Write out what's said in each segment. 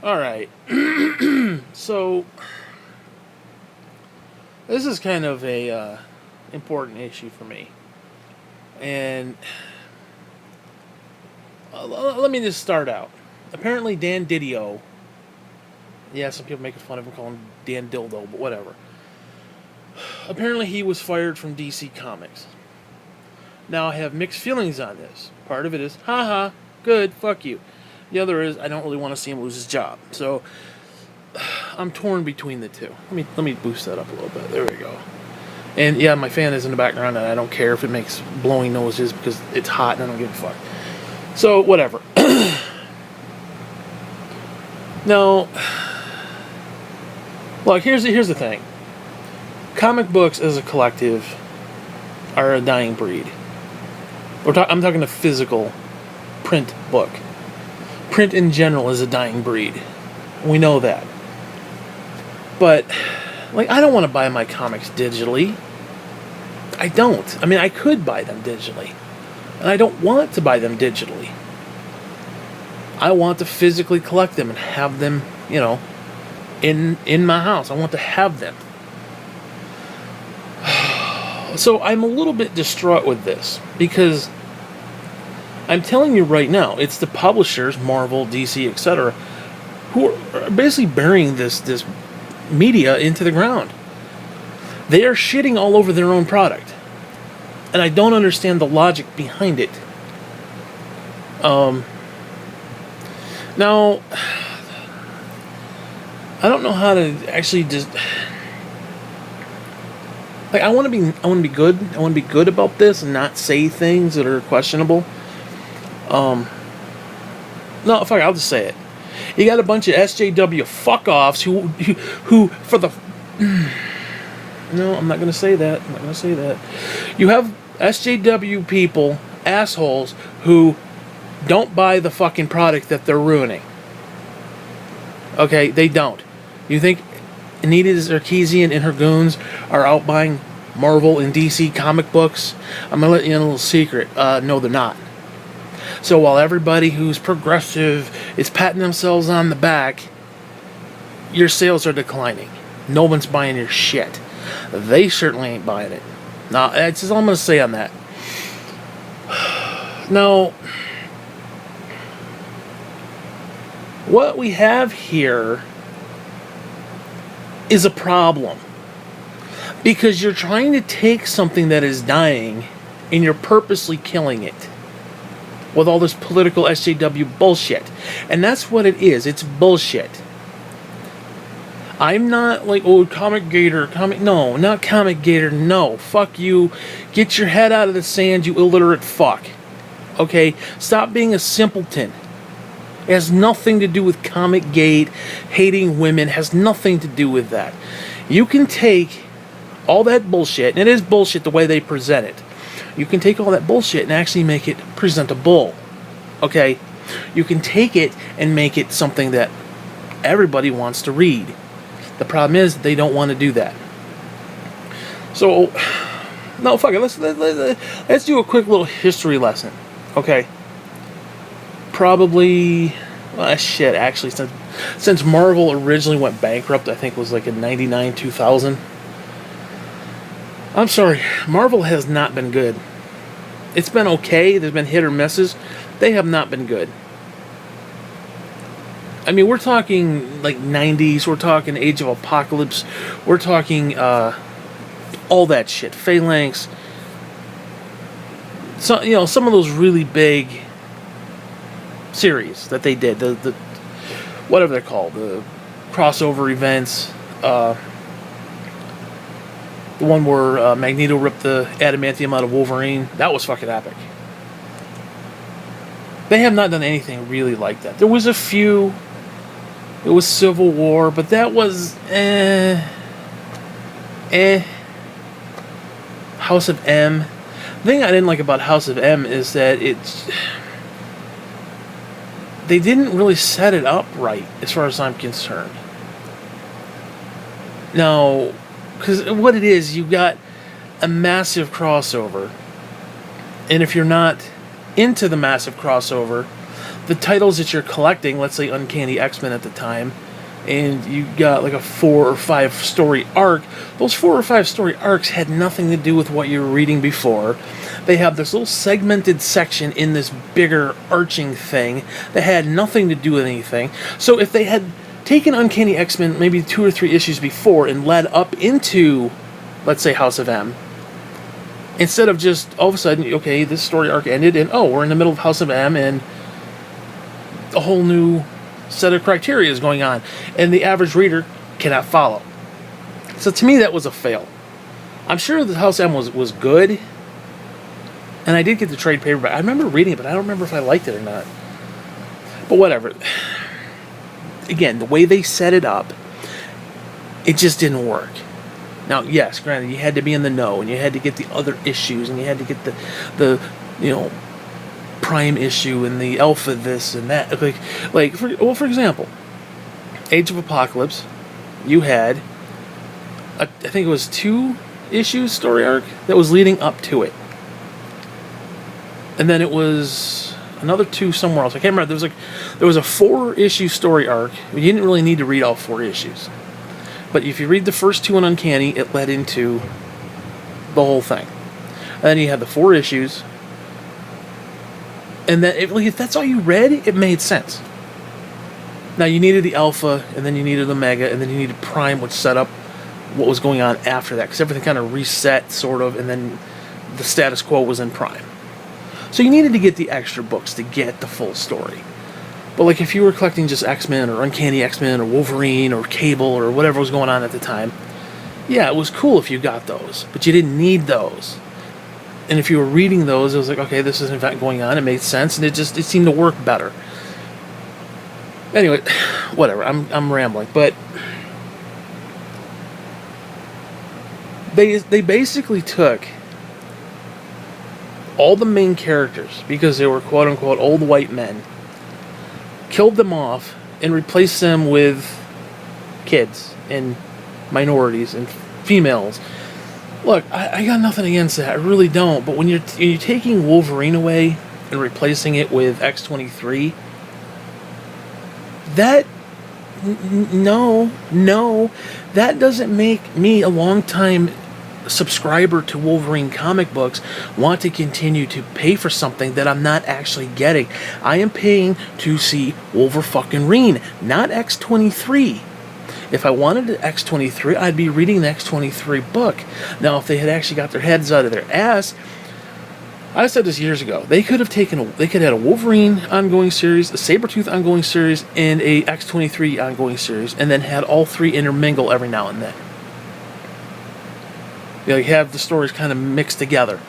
All right. So this is kind of a important issue for me, and let me just start out. Apparently, Dan Didio. Yeah, some people making fun of him, calling him Dan Dildo, but whatever. Apparently, he was fired from DC Comics. Now, I have mixed feelings on this. Part of it is, haha, good, fuck you. The other is, I don't really want to see him lose his job. So, I'm torn between the two. Let me boost that up a little bit. There we go. And yeah, my fan is in the background, and I don't care if it makes blowing noises because it's hot and I don't give a fuck. So, whatever. Now, look, here's the thing. Comic books as a collective are a dying breed. I'm talking a physical print book. Print in general is a dying breed. We know that. But, like, I don't want to buy my comics digitally. I don't. I mean, I could buy them digitally. And I don't want to buy them digitally. I want to physically collect them and have them, in my house. I want to have them. So I'm a little bit distraught with this because I'm telling you right now, it's the publishers, Marvel, DC, etc., who are basically burying this media into the ground. They are shitting all over their own product. And I don't understand the logic behind it. Now, I don't know how to actually just... Like, I want to be good. I want to be good about this and not say things that are questionable. No, fuck it, I'll just say it. You got a bunch of SJW fuck-offs who for the... No, I'm not going to say that. I'm not going to say that. You have SJW people, assholes, who don't buy the fucking product that they're ruining. Okay, they don't. You think Anita Sarkeesian and her goons are out buying Marvel and DC comic books? I'm going to let you in a little secret. No, they're not. So while everybody who's progressive is patting themselves on the back, your sales are declining. No one's buying your shit. They certainly ain't buying it. Now, that's just all I'm going to say on that. Now, what we have here is a problem. Because you're trying to take something that is dying and you're purposely killing it with all this political SJW bullshit. And that's what it is. It's bullshit. I'm not like, Comic Gator, no, not Comic Gator, no, fuck you, get your head out of the sand, you illiterate fuck, okay, stop being a simpleton. It has nothing to do with Comic Gate, hating women, has nothing to do with that. You can take all that bullshit, and it is bullshit the way they present it, you can take all that bullshit and actually make it presentable, okay, you can take it and make it something that everybody wants to read. The problem is they don't want to do that. So, no, fuck it. Let's do a quick little history lesson. Okay. Probably, actually, since Marvel originally went bankrupt, I think it was like in 99, 2000. I'm sorry, Marvel has not been good. It's been okay. There's been hit or misses. They have not been good. I mean, we're talking like 90s, we're talking Age of Apocalypse, we're talking all that shit, Phalanx. So, some of those really big series that they did, the whatever they're called, the crossover events, the one where Magneto ripped the adamantium out of Wolverine, that was fucking epic. They have not done anything really like that. There was a few. It was Civil War, but that was House of M. The thing I didn't like about House of M is that they didn't really set it up right, as far as I'm concerned. Now, because what it is, you got a massive crossover, and if you're not into the massive crossover, the titles that you're collecting, let's say Uncanny X-Men at the time, and you got like a 4 or 5 story arc, those 4 or 5 story arcs had nothing to do with what you were reading before. They have this little segmented section in this bigger arching thing that had nothing to do with anything. So if they had taken Uncanny X-Men maybe 2 or 3 issues before and led up into, let's say, House of M, instead of just all of a sudden, okay, this story arc ended and oh, we're in the middle of House of M and a whole new set of criteria is going on, and the average reader cannot follow. So to me, that was a fail. I'm sure the House M was good, and I did get the trade paperback. I remember reading it, but I don't remember if I liked it or not. But whatever. Again, the way they set it up, it just didn't work. Now, yes, granted, you had to be in the know, and you had to get the other issues, and you had to get the Prime issue and the Alpha this and that. For example, Age of Apocalypse, you had, I think it was 2 issues story arc that was leading up to it. And then it was another 2 somewhere else. I can't remember. There was a 4-issue story arc. You didn't really need to read all 4 issues. But if you read the first 2 in Uncanny, it led into the whole thing. And then you had the 4 issues. And then, if that's all you read, it made sense. Now, you needed the Alpha, and then you needed the Mega, and then you needed Prime, which set up what was going on after that. Because everything kind of reset, sort of, and then the status quo was in Prime. So you needed to get the extra books to get the full story. But like if you were collecting just X-Men, or Uncanny X-Men, or Wolverine, or Cable, or whatever was going on at the time, yeah, it was cool if you got those. But you didn't need those. And if you were reading those, it was like, okay, this is an event going on. It made sense, and it seemed to work better. Anyway, whatever. I'm rambling, but they basically took all the main characters, because they were quote unquote old white men, killed them off, and replaced them with kids and minorities and females. Look, I got nothing against that. I really don't. But when you're taking Wolverine away and replacing it with X-23, that no, that doesn't make me, a long-time subscriber to Wolverine comic books, want to continue to pay for something that I'm not actually getting. I am paying to see Wolverine, not X-23. If I wanted an X-23, I'd be reading the X-23 book. Now, if they had actually got their heads out of their ass, I said this years ago, they could have had a Wolverine ongoing series, a Sabretooth ongoing series, and a X-23 ongoing series, and then had all 3 intermingle every now and then. You have the stories kind of mixed together.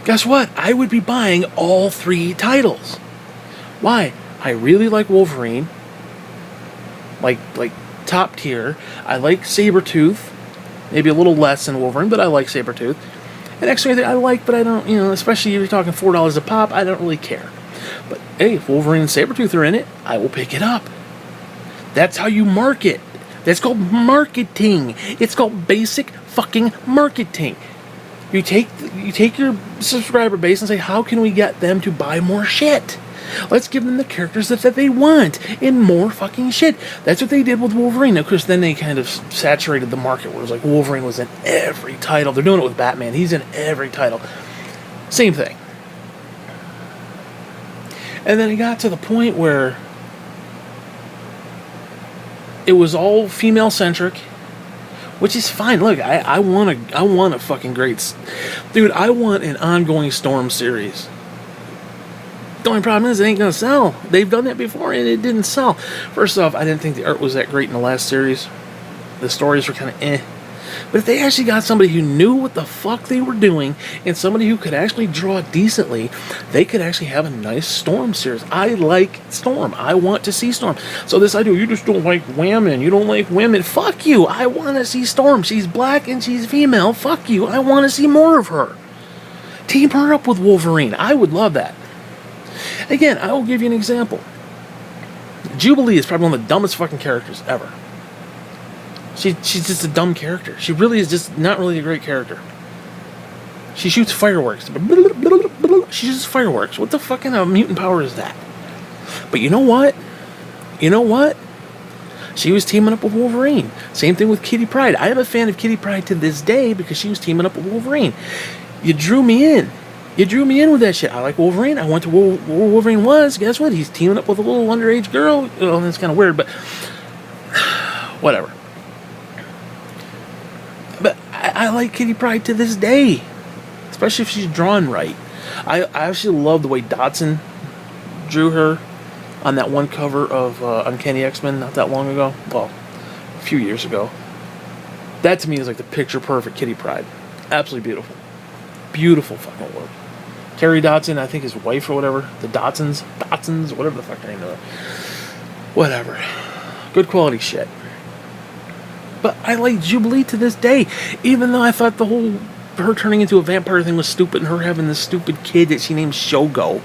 Guess what? I would be buying all 3 titles. Why? I really like Wolverine. Like top tier. I like Sabretooth. Maybe a little less than Wolverine, but I like Sabretooth. And X-23 I like, but I don't, especially if you're talking $4 a pop, I don't really care. But hey, if Wolverine and Sabretooth are in it, I will pick it up. That's how you market. That's called marketing. It's called basic fucking marketing. You take your subscriber base and say, how can we get them to buy more shit? Let's give them the characters that they want and more fucking shit. That's what they did with Wolverine. Of course, then they kind of saturated the market where it was like Wolverine was in every title. They're doing it with Batman. He's in every title. Same thing. And then it got to the point where it was all female-centric, which is fine. Look, I want a fucking great... Dude, I want an ongoing Storm series. The only problem is it ain't gonna sell. They've done that before and it didn't sell. First off, I didn't think the art was that great in the last series. The stories were kind of eh. But if they actually got somebody who knew what the fuck they were doing and somebody who could actually draw decently, they could actually have a nice Storm series. I like Storm. I want to see Storm. So this idea, you just don't like women. You don't like women. Fuck you. I want to see Storm. She's black and she's female. Fuck you. I want to see more of her. Team her up with Wolverine. I would love that. Again, I will give you an example. Jubilee is probably one of the dumbest fucking characters ever. She's just a dumb character. She really is just not really a great character. She shoots fireworks. She shoots fireworks. What the fucking mutant power is that? But you know what? You know what? She was teaming up with Wolverine. Same thing with Kitty Pryde. I am a fan of Kitty Pryde to this day because she was teaming up with Wolverine. You drew me in. You drew me in with that shit. I like Wolverine. I went to where Wolverine was. Guess what? He's teaming up with a little underage girl. Oh, that's kind of weird, but whatever. But I like Kitty Pryde to this day, especially if she's drawn right. I actually love the way Dodson drew her on that one cover of Uncanny X-Men not that long ago. Well, a few years ago. That to me is like the picture-perfect Kitty Pryde. Absolutely beautiful. Beautiful fucking work. Terry Dodson, I think his wife or whatever. The Dodsons, whatever the fuck their name is. Whatever. Good quality shit. But I like Jubilee to this day. Even though I thought the whole her turning into a vampire thing was stupid and her having this stupid kid that she named Shogo.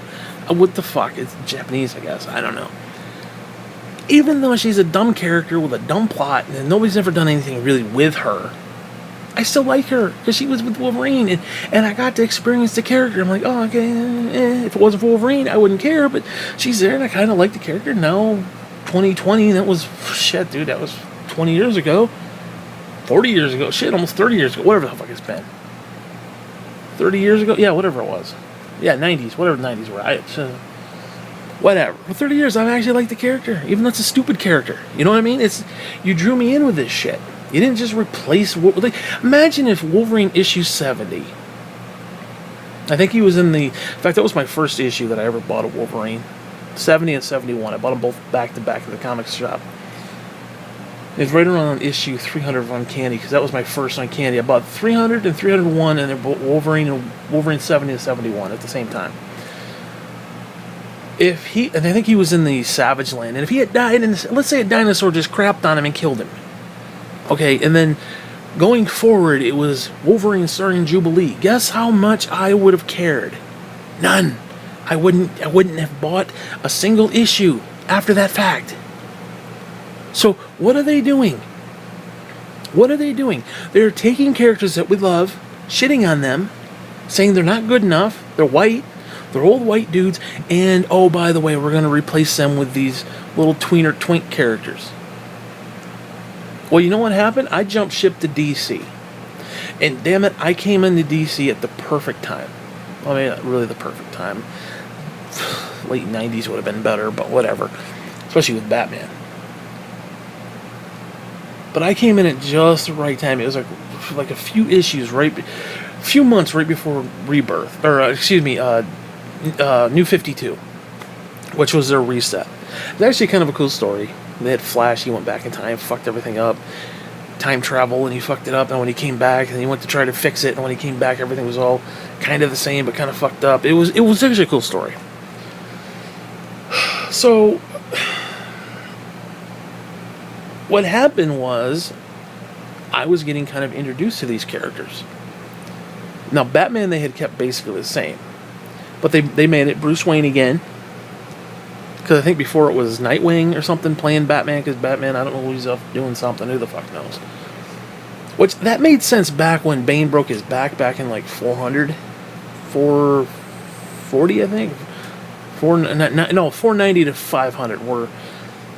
What the fuck? It's Japanese, I guess. I don't know. Even though she's a dumb character with a dumb plot and nobody's ever done anything really with her, I still like her because she was with Wolverine and I got to experience the character. I'm like, oh, okay, if it wasn't for Wolverine, I wouldn't care, but she's there and I kind of like the character. Now, 2020, that was, shit, dude, that was 20 years ago. 40 years ago. Shit, almost 30 years ago. Whatever the fuck it's been. 30 years ago? Yeah, whatever it was. Yeah, 90s. Whatever the 90s were. Whatever. For 30 years, I've actually liked the character. Even though it's a stupid character. You know what I mean? You drew me in with this shit. You didn't just replace... Imagine if Wolverine issue 70... I think he was in the... In fact, that was my first issue that I ever bought of Wolverine. 70 and 71. I bought them both back-to-back at the comics shop. It's right around issue 300 of Uncanny, because that was my first Uncanny. I bought 300 and 301, and they're both Wolverine 70 and 71 at the same time. And I think he was in the Savage Land, and if he had died, and let's say a dinosaur just crapped on him and killed him. Okay, and then going forward, it was Wolverine starring Jubilee. Guess how much I would have cared? None. I wouldn't have bought a single issue after that fact. So, what are they doing? What are they doing? They're taking characters that we love, shitting on them, saying they're not good enough, they're white, they're old white dudes, and, oh, by the way, we're going to replace them with these little tweener twink characters. Well, you know what happened? I jumped ship to DC. And, damn it, I came into DC at the perfect time. I mean, not really the perfect time. Late 90s would have been better, but whatever. Especially with Batman. But I came in at just the right time. It was like a few issues, few months right before Rebirth, or New 52, which was their reset. It's actually kind of a cool story. They had Flash. He went back in time, fucked everything up, time travel, and he fucked it up. And when he came back, and he went to try to fix it, and when he came back, everything was all kind of the same, but kind of fucked up. It was actually a cool story. So what happened was, I was getting kind of introduced to these characters. Now, Batman they had kept basically the same. But they made it Bruce Wayne again. Because I think before it was Nightwing or something playing Batman. Because Batman, I don't know, he's up doing something. Who the fuck knows? Which, that made sense back when Bane broke his back in like 440, I think? 490 to 500, where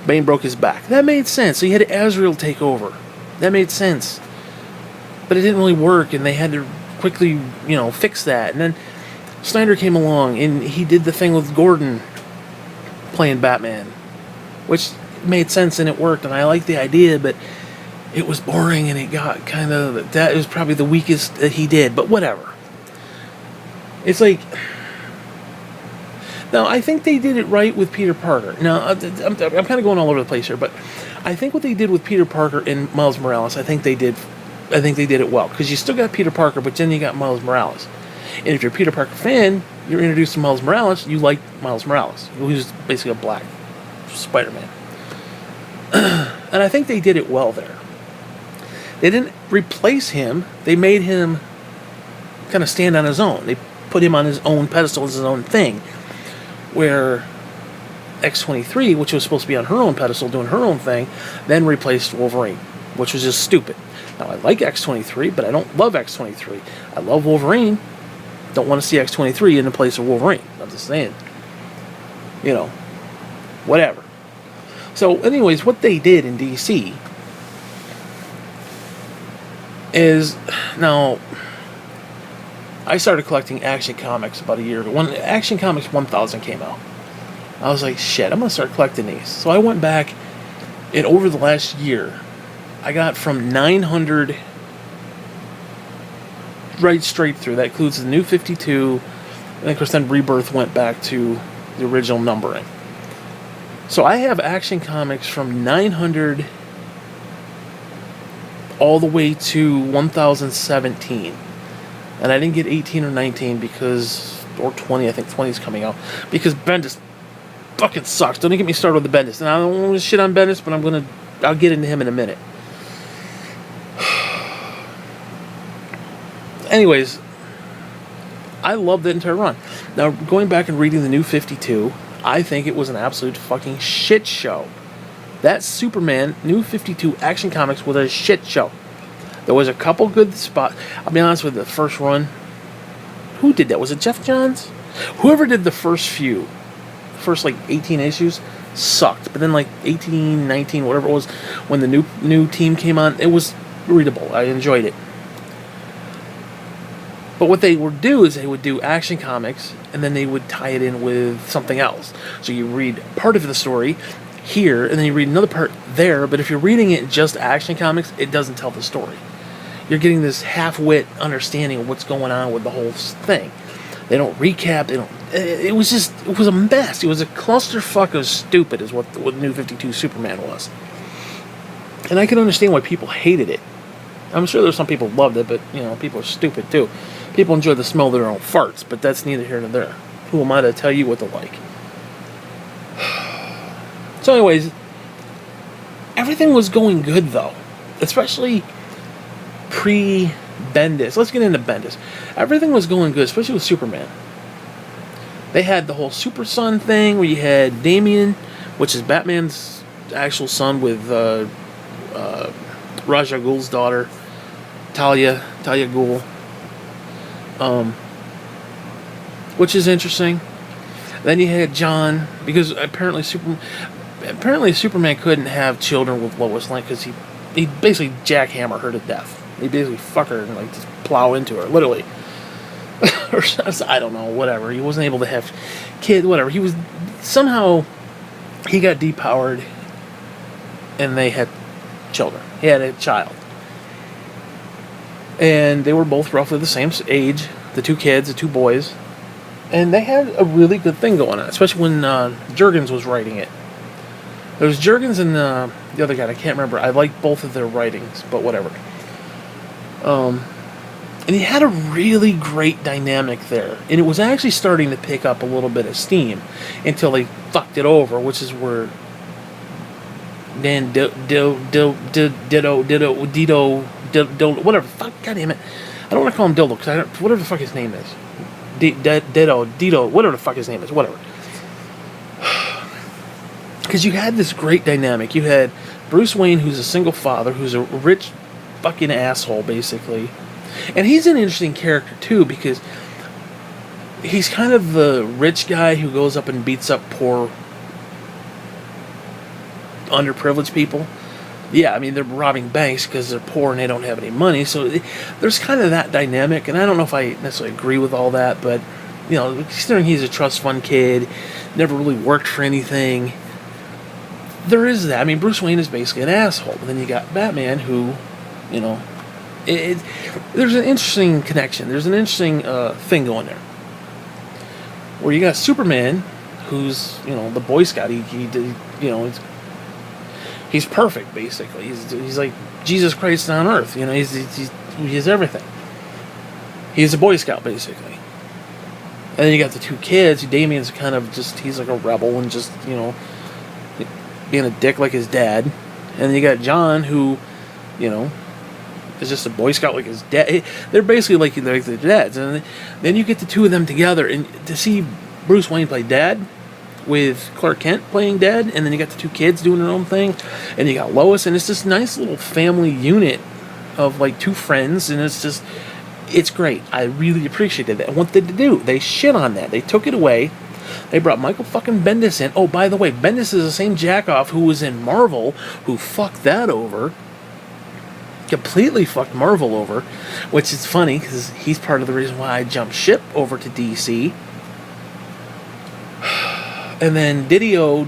Bane broke his back. That made sense. So you had Azrael take over. That made sense. But it didn't really work, and they had to quickly, fix that. And then Snyder came along, and he did the thing with Gordon playing Batman, which made sense, and it worked, and I liked the idea, but it was boring, and it got kind of... That was probably the weakest that he did, but whatever. It's like... Now, I think they did it right with Peter Parker. Now, I'm kind of going all over the place here, but I think what they did with Peter Parker and Miles Morales, I think they did it well. Because you still got Peter Parker, but then you got Miles Morales. And if you're a Peter Parker fan, you're introduced to Miles Morales, you like Miles Morales, who's basically a black Spider-Man. And I think they did it well there. They didn't replace him. They made him kind of stand on his own. They put him on his own pedestal as his own thing. Where X-23, which was supposed to be on her own pedestal doing her own thing, then replaced Wolverine, which was just stupid. Now, I like X-23, but I don't love X-23. I love Wolverine. Don't want to see X-23 in the place of Wolverine. I'm just saying. whatever. So, anyways, what they did in DC is, now, I started collecting Action Comics about a year ago. When Action Comics 1000 came out, I was like, shit, I'm going to start collecting these. So I went back, and over the last year, I got from 900 right straight through. That includes the New 52, and of course then Rebirth went back to the original numbering. So I have Action Comics from 900 all the way to 1017. And I didn't get 18 or 19 because, or 20, I think 20 is coming out, because Bendis fucking sucks. Don't even get me started with the Bendis. And I don't want to shit on Bendis, but I'll get into him in a minute. Anyways, I love that entire run. Now, going back and reading the New 52, I think it was an absolute fucking shit show. That Superman New 52 Action Comics was a shit show. There was a couple good spots. I'll be honest with you, the first run, who did that? Was it Jeff Johns? Whoever did the first like 18 issues, sucked. But then like 18, 19, whatever it was, when the new team came on, it was readable. I enjoyed it. But what they would do is they would do Action Comics, and then they would tie it in with something else. So you read part of the story here, and then you read another part there, but if you're reading it just Action Comics, it doesn't tell the story. You're getting this half-wit understanding of what's going on with the whole thing. They don't recap, it was a mess. It was a clusterfuck of stupid is what New 52 Superman was. And I can understand why people hated it. I'm sure there's some people who loved it, but, people are stupid too. People enjoy the smell of their own farts, but that's neither here nor there. Who am I to tell you what to like? So anyways, everything was going good though. Especially pre-Bendis. Let's get into Bendis. Everything was going good, especially with Superman. They had the whole Super Son thing where you had Damian, which is Batman's actual son, with Ra's al Ghul's daughter, Talia Ghul. Which is interesting. Then you had John, because apparently Superman couldn't have children with Lois Lane because he basically jackhammer her to death. He basically fuck her and like just plow into her, literally. Or I don't know, whatever. He wasn't able to have kids, whatever. He got depowered, and they had children. He had a child. And they were both roughly the same age, the two kids, the two boys. And they had a really good thing going on, especially when Jurgens was writing it. There was Jurgens and the other guy, I can't remember. I like both of their writings, but whatever. And he had a really great dynamic there. And it was actually starting to pick up a little bit of steam until they fucked it over, which is where Didio, whatever, fuck, goddamn it. I don't want to call him Dildo, because whatever the fuck his name is. Didio, whatever the fuck his name is, whatever. Because you had this great dynamic. You had Bruce Wayne, who's a single father, who's a rich fucking asshole, basically. And he's an interesting character, too, because he's kind of the rich guy who goes up and beats up poor, underprivileged people. Yeah, I mean, they're robbing banks because they're poor and they don't have any money. So there's kind of that dynamic. And I don't know if I necessarily agree with all that, but, considering he's a trust fund kid, never really worked for anything, there is that. I mean, Bruce Wayne is basically an asshole. But then you got Batman who, there's an interesting connection. There's an interesting thing going there. Where you got Superman, who's, the Boy Scout. He's perfect, basically. He's like Jesus Christ on Earth. He's everything. He's a Boy Scout, basically. And then you got the two kids. Damian's kind of he's like a rebel and just, being a dick like his dad. And then you got John, who, is just a Boy Scout like his dad. They're basically like their dads. And then you get the two of them together, and to see Bruce Wayne play dad with Clark Kent playing dad, and then you got the two kids doing their own thing, and you got Lois, and it's this nice little family unit of like two friends, and it's great. I really appreciated that. And what did they do? They shit on that. They took it away. They brought Michael fucking Bendis in. Oh, by the way, Bendis is the same jackoff who was in Marvel, who fucked that over. Completely fucked Marvel over, which is funny because he's part of the reason why I jumped ship over to DC. And then Didio,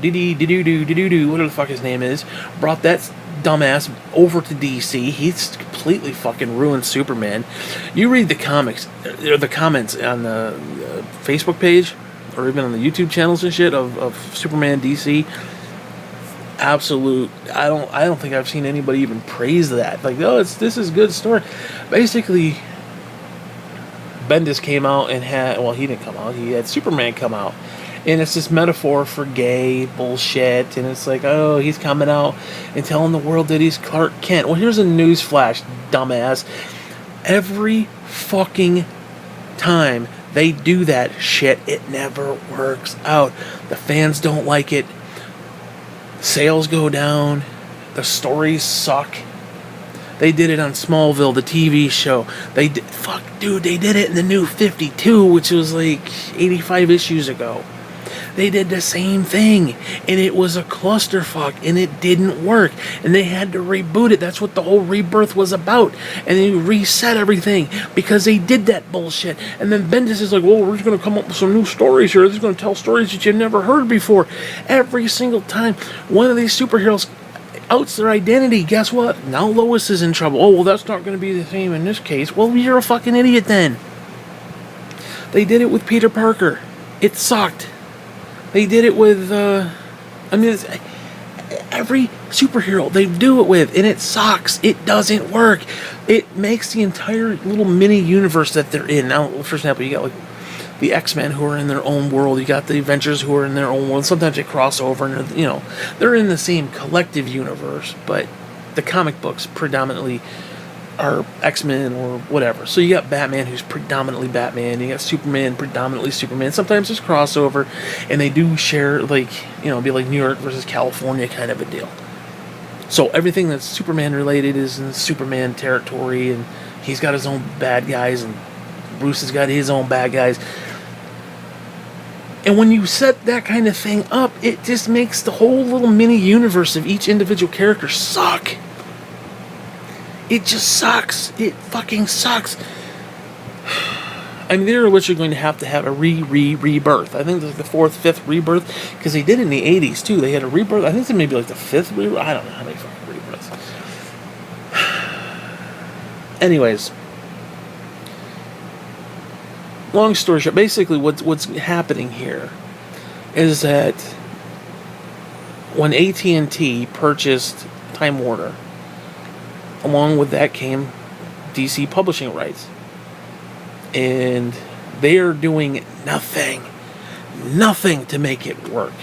whatever the fuck his name is, brought that dumbass over to DC. He's completely fucking ruined Superman. You read the comics, or the comments on the Facebook page, or even on the YouTube channels and shit of Superman DC. Absolute. I don't think I've seen anybody even praise that. Like, oh, this is a good story. Basically, Bendis came out and had, well, he didn't come out. He had Superman come out. And it's this metaphor for gay bullshit. And it's like, oh, he's coming out and telling the world that he's Clark Kent. Well, here's a news flash, dumbass. Every fucking time they do that shit, it never works out. The fans don't like it. Sales go down. The stories suck. They did it on Smallville, the TV show. They did it in the New 52, which was like 85 issues ago. They did the same thing, and it was a clusterfuck, and it didn't work, and they had to reboot it. That's what the whole rebirth was about, and they reset everything because they did that bullshit. And then Bendis is like, well, we're just going to come up with some new stories here. They're going to tell stories that you've never heard before. Every single time one of these superheroes outs their identity, guess what? Now Lois is in trouble. Oh, well, that's not going to be the same in this case. Well, you're a fucking idiot then. They did it with Peter Parker. It sucked. They did it with, every superhero they do it with, and it sucks. It doesn't work. It makes the entire little mini universe that they're in. Now, for example, you got like the X-Men who are in their own world. You got the Avengers who are in their own world. Sometimes they cross over, and they're in the same collective universe, but the comic books predominantly are X-Men or whatever. So you got Batman, who's predominantly Batman. You got Superman, predominantly Superman. Sometimes there's crossover, and they do share, like, be like New York versus California kind of a deal. So everything that's Superman related is in Superman territory, and he's got his own bad guys, and Bruce has got his own bad guys. And when you set that kind of thing up, it just makes the whole little mini universe of each individual character suck. It just sucks. It fucking sucks. I mean, they're literally going to have a rebirth. I think there's the 4th, 5th rebirth, because they did it in the 80s too. They had a rebirth. I think it's maybe like the 5th rebirth. I don't know how many fucking rebirths. Anyways, long story short, basically what's happening here is that when AT&T purchased Time Warner, along with that came DC publishing rights. And they are doing nothing to make it work.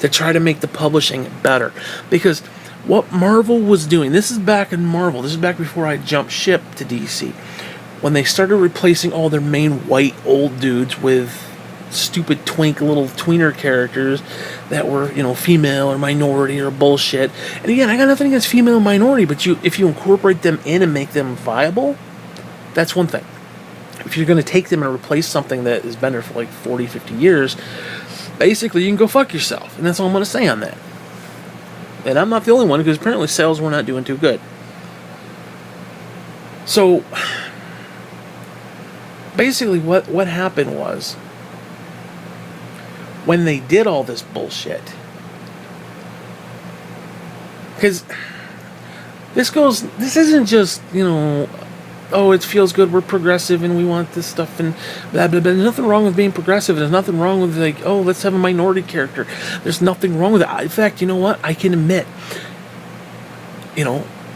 To try to make the publishing better. Because what Marvel was doing, this is back in Marvel, this is back before I jumped ship to DC. When they started replacing all their main white old dudes with stupid little tweener characters that were, female or minority or bullshit. And again, I got nothing against female and minority, but if you incorporate them in and make them viable, that's one thing. If you're going to take them and replace something that has been there for like 40, 50 years, basically you can go fuck yourself. And that's all I'm going to say on that. And I'm not the only one, because apparently sales were not doing too good. So basically what happened was, when they did all this bullshit, because this isn't just, oh, it feels good, we're progressive and we want this stuff and blah, blah, blah. There's nothing wrong with being progressive. There's nothing wrong with, like, oh, let's have a minority character. There's nothing wrong with it. In fact, you know what? I can admit,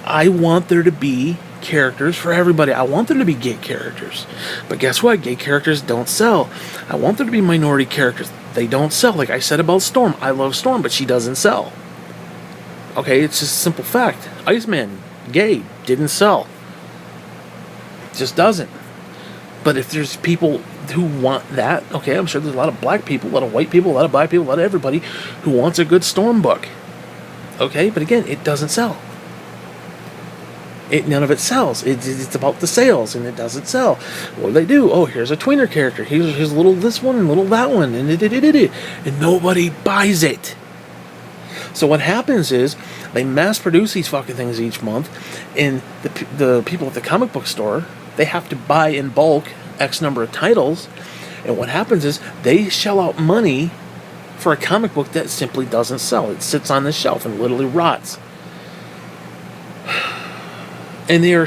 I want there to be characters for everybody. I want there to be gay characters. But guess what? Gay characters don't sell. I want there to be minority characters. They don't sell. Like I said about Storm. I love Storm, but she doesn't sell. Okay, it's just a simple fact. Iceman, gay, didn't sell. Just doesn't. But if there's people who want that, okay, I'm sure there's a lot of black people, a lot of white people, a lot of black people, a lot of everybody who wants a good Storm book. Okay, but again, it doesn't sell. None of it sells. It's about the sales, and it doesn't sell. What do they do? Oh, here's a tweener character. Here's little this one and little that one, and nobody buys it. So what happens is they mass produce these fucking things each month, and the people at the comic book store, they have to buy in bulk X number of titles, and what happens is they shell out money for a comic book that simply doesn't sell. It sits on the shelf and literally rots. And they are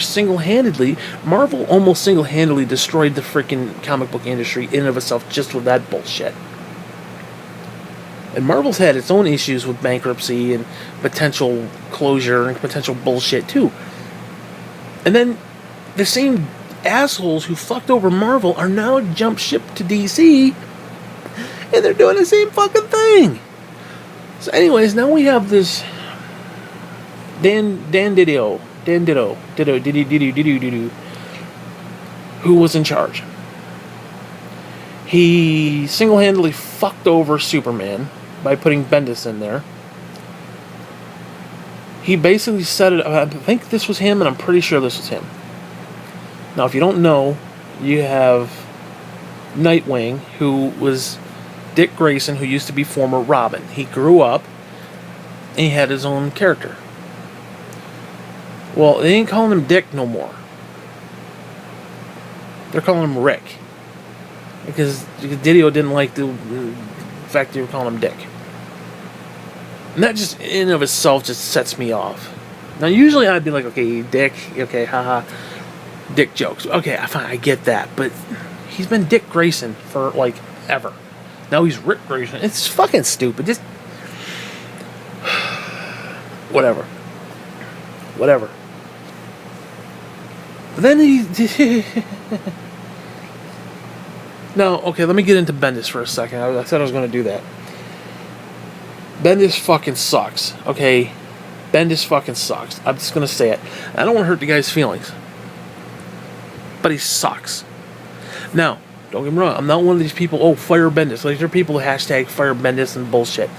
Marvel almost single-handedly destroyed the freaking comic book industry in and of itself just with that bullshit. And Marvel's had its own issues with bankruptcy and potential closure and potential bullshit too. And then the same assholes who fucked over Marvel are now jump ship to DC, and they're doing the same fucking thing. So anyways, now we have this Didio, who was in charge. He single-handedly fucked over Superman by putting Bendis in there. He basically said it. I think this was him, and I'm pretty sure this was him. Now, if you don't know, you have Nightwing, who was Dick Grayson, who used to be former Robin. He grew up, and he had his own character. Well, they ain't calling him Dick no more. They're calling him Rick. Because Didio didn't like the fact they were calling him Dick. And that just, in and of itself, just sets me off. Now, usually I'd be like, okay, Dick, okay, haha, Dick jokes. Okay, fine, I get that. But he's been Dick Grayson for, like, ever. Now he's Rick Grayson. It's fucking stupid. Just... Whatever. But then he... Now, okay, let me get into Bendis for a second. I said I was going to do that. Bendis fucking sucks, okay? Bendis fucking sucks. I'm just going to say it. I don't want to hurt the guy's feelings. But he sucks. Now, don't get me wrong. I'm not one of these people, fire Bendis. Like, there are people who hashtag fire Bendis and bullshit.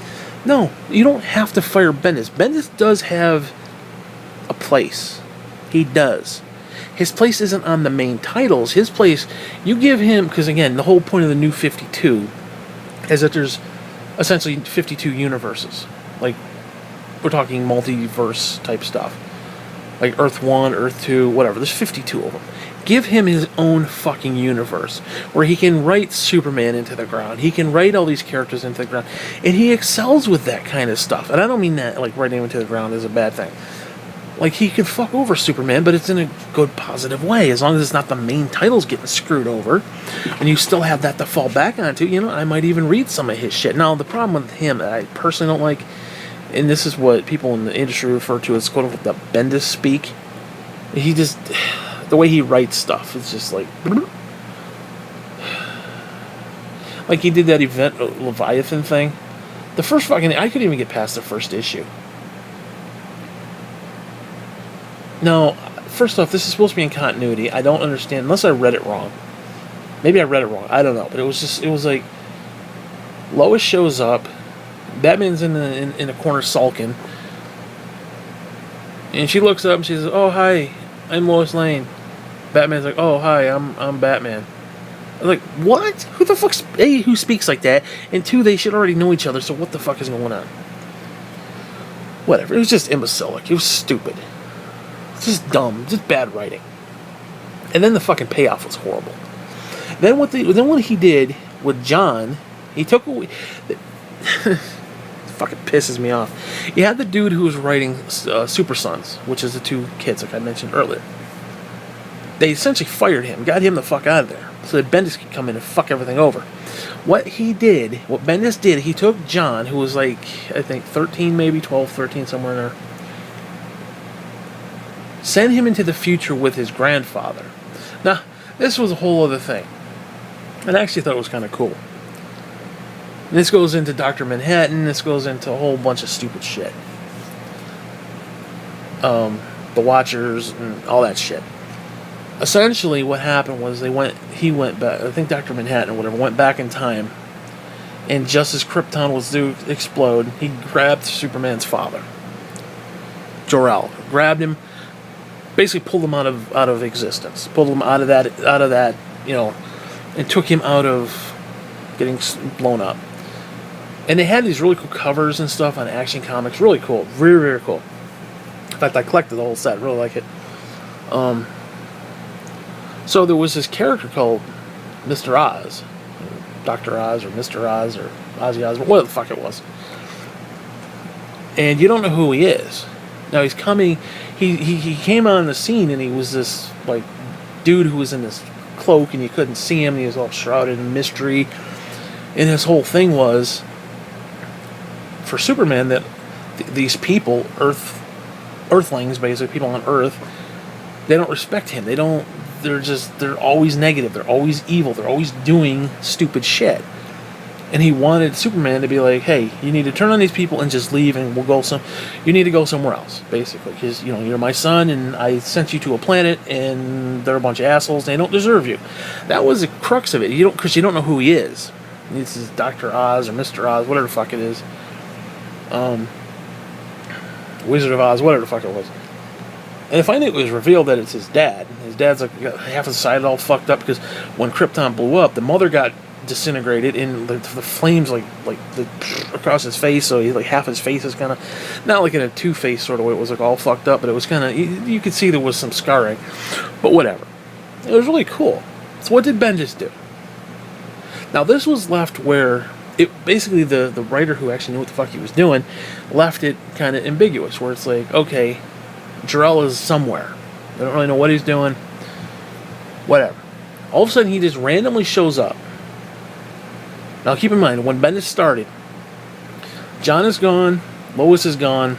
No, you don't have to fire Bendis. Bendis does have a place. He does. His place isn't on the main titles. His place, you give him, because again, the whole point of the new 52 is that there's essentially 52 universes. Like, we're talking multiverse type stuff. Like Earth 1, Earth 2, whatever. There's 52 of them. Give him his own fucking universe where he can write Superman into the ground. He can write all these characters into the ground. And he excels with that kind of stuff. And I don't mean that, like, writing him into the ground is a bad thing. Like, he could fuck over Superman, but it's in a good, positive way. As long as it's not the main titles getting screwed over, and you still have that to fall back onto, I might even read some of his shit. Now, the problem with him that I personally don't like, and this is what people in the industry refer to as, quote-unquote, the Bendis speak. He just... The way he writes stuff, it's just like... Like, he did that event Leviathan thing. The first fucking... I couldn't even get past the first issue. Now, first off, this is supposed to be in continuity. I don't understand, unless I read it wrong. Maybe I read it wrong. I don't know. But it was like, Lois shows up, Batman's in the corner sulking, and she looks up and she says, "Oh, hi, I'm Lois Lane." Batman's like, "Oh, hi, I'm Batman." I'm like, what? Who the fuck's... A, who speaks like that? And two, they should already know each other, so what the fuck is going on? Whatever. It was just imbecilic. It was stupid. Just dumb, just bad writing. And then the fucking payoff was horrible. Then what he did with John, he took away... It fucking pisses me off. You had the dude who was writing Super Sons, which is the two kids like I mentioned earlier. They essentially fired him, got him the fuck out of there, so that Bendis could come in and fuck everything over. What Bendis did, he took John, who was like, I think 13, maybe 12, 13, somewhere in there, send him into the future with his grandfather. Now, this was a whole other thing. And I actually thought it was kind of cool. And this goes into Dr. Manhattan. This goes into a whole bunch of stupid shit. The Watchers and all that shit. Essentially, what happened was he went back, I think Dr. Manhattan or whatever, went back in time. And just as Krypton was to explode, he grabbed Superman's father. Jor-El. Grabbed him, basically pulled him out of existence, pulled him out of that, and took him out of getting blown up. And they had these really cool covers and stuff on Action Comics, really cool, very very cool. In fact, I collected the whole set, really like it. So there was this character called Mr. Oz, Dr. Oz, or Mr. Oz, or Ozzy Osbourne, whatever the fuck it was. And you don't know who he is. Now he's coming. He came on the scene, and he was this like dude who was in this cloak, and you couldn't see him. And he was all shrouded in mystery. And his whole thing was for Superman that these people, Earthlings, basically people on Earth, they don't respect him. They're always negative. They're always evil. They're always doing stupid shit. And he wanted Superman to be like, hey, you need to turn on these people and just leave, and you need to go somewhere else, basically, because you're my son, and I sent you to a planet, and they're a bunch of assholes. They don't deserve you. That was the crux of it. Because you don't know who he is. This is Dr. Oz or Mr. Oz, whatever the fuck it is. Wizard of Oz, whatever the fuck it was. And finally it was revealed that it's his dad. His dad's like got half his side all fucked up because when Krypton blew up, the mother got disintegrated and the flames like across his face, so half his face is kind of not like in a Two-Face sort of way. It was like all fucked up, but it was kind of, you could see there was some scarring, but whatever. It was really cool. So what did Bendis do? Now this was left where it basically the writer who actually knew what the fuck he was doing left it kind of ambiguous, where it's like, okay, Jor-El is somewhere. They don't really know what he's doing. Whatever. All of a sudden he just randomly shows up. Now keep in mind, when Bendis started, John is gone, Lois is gone,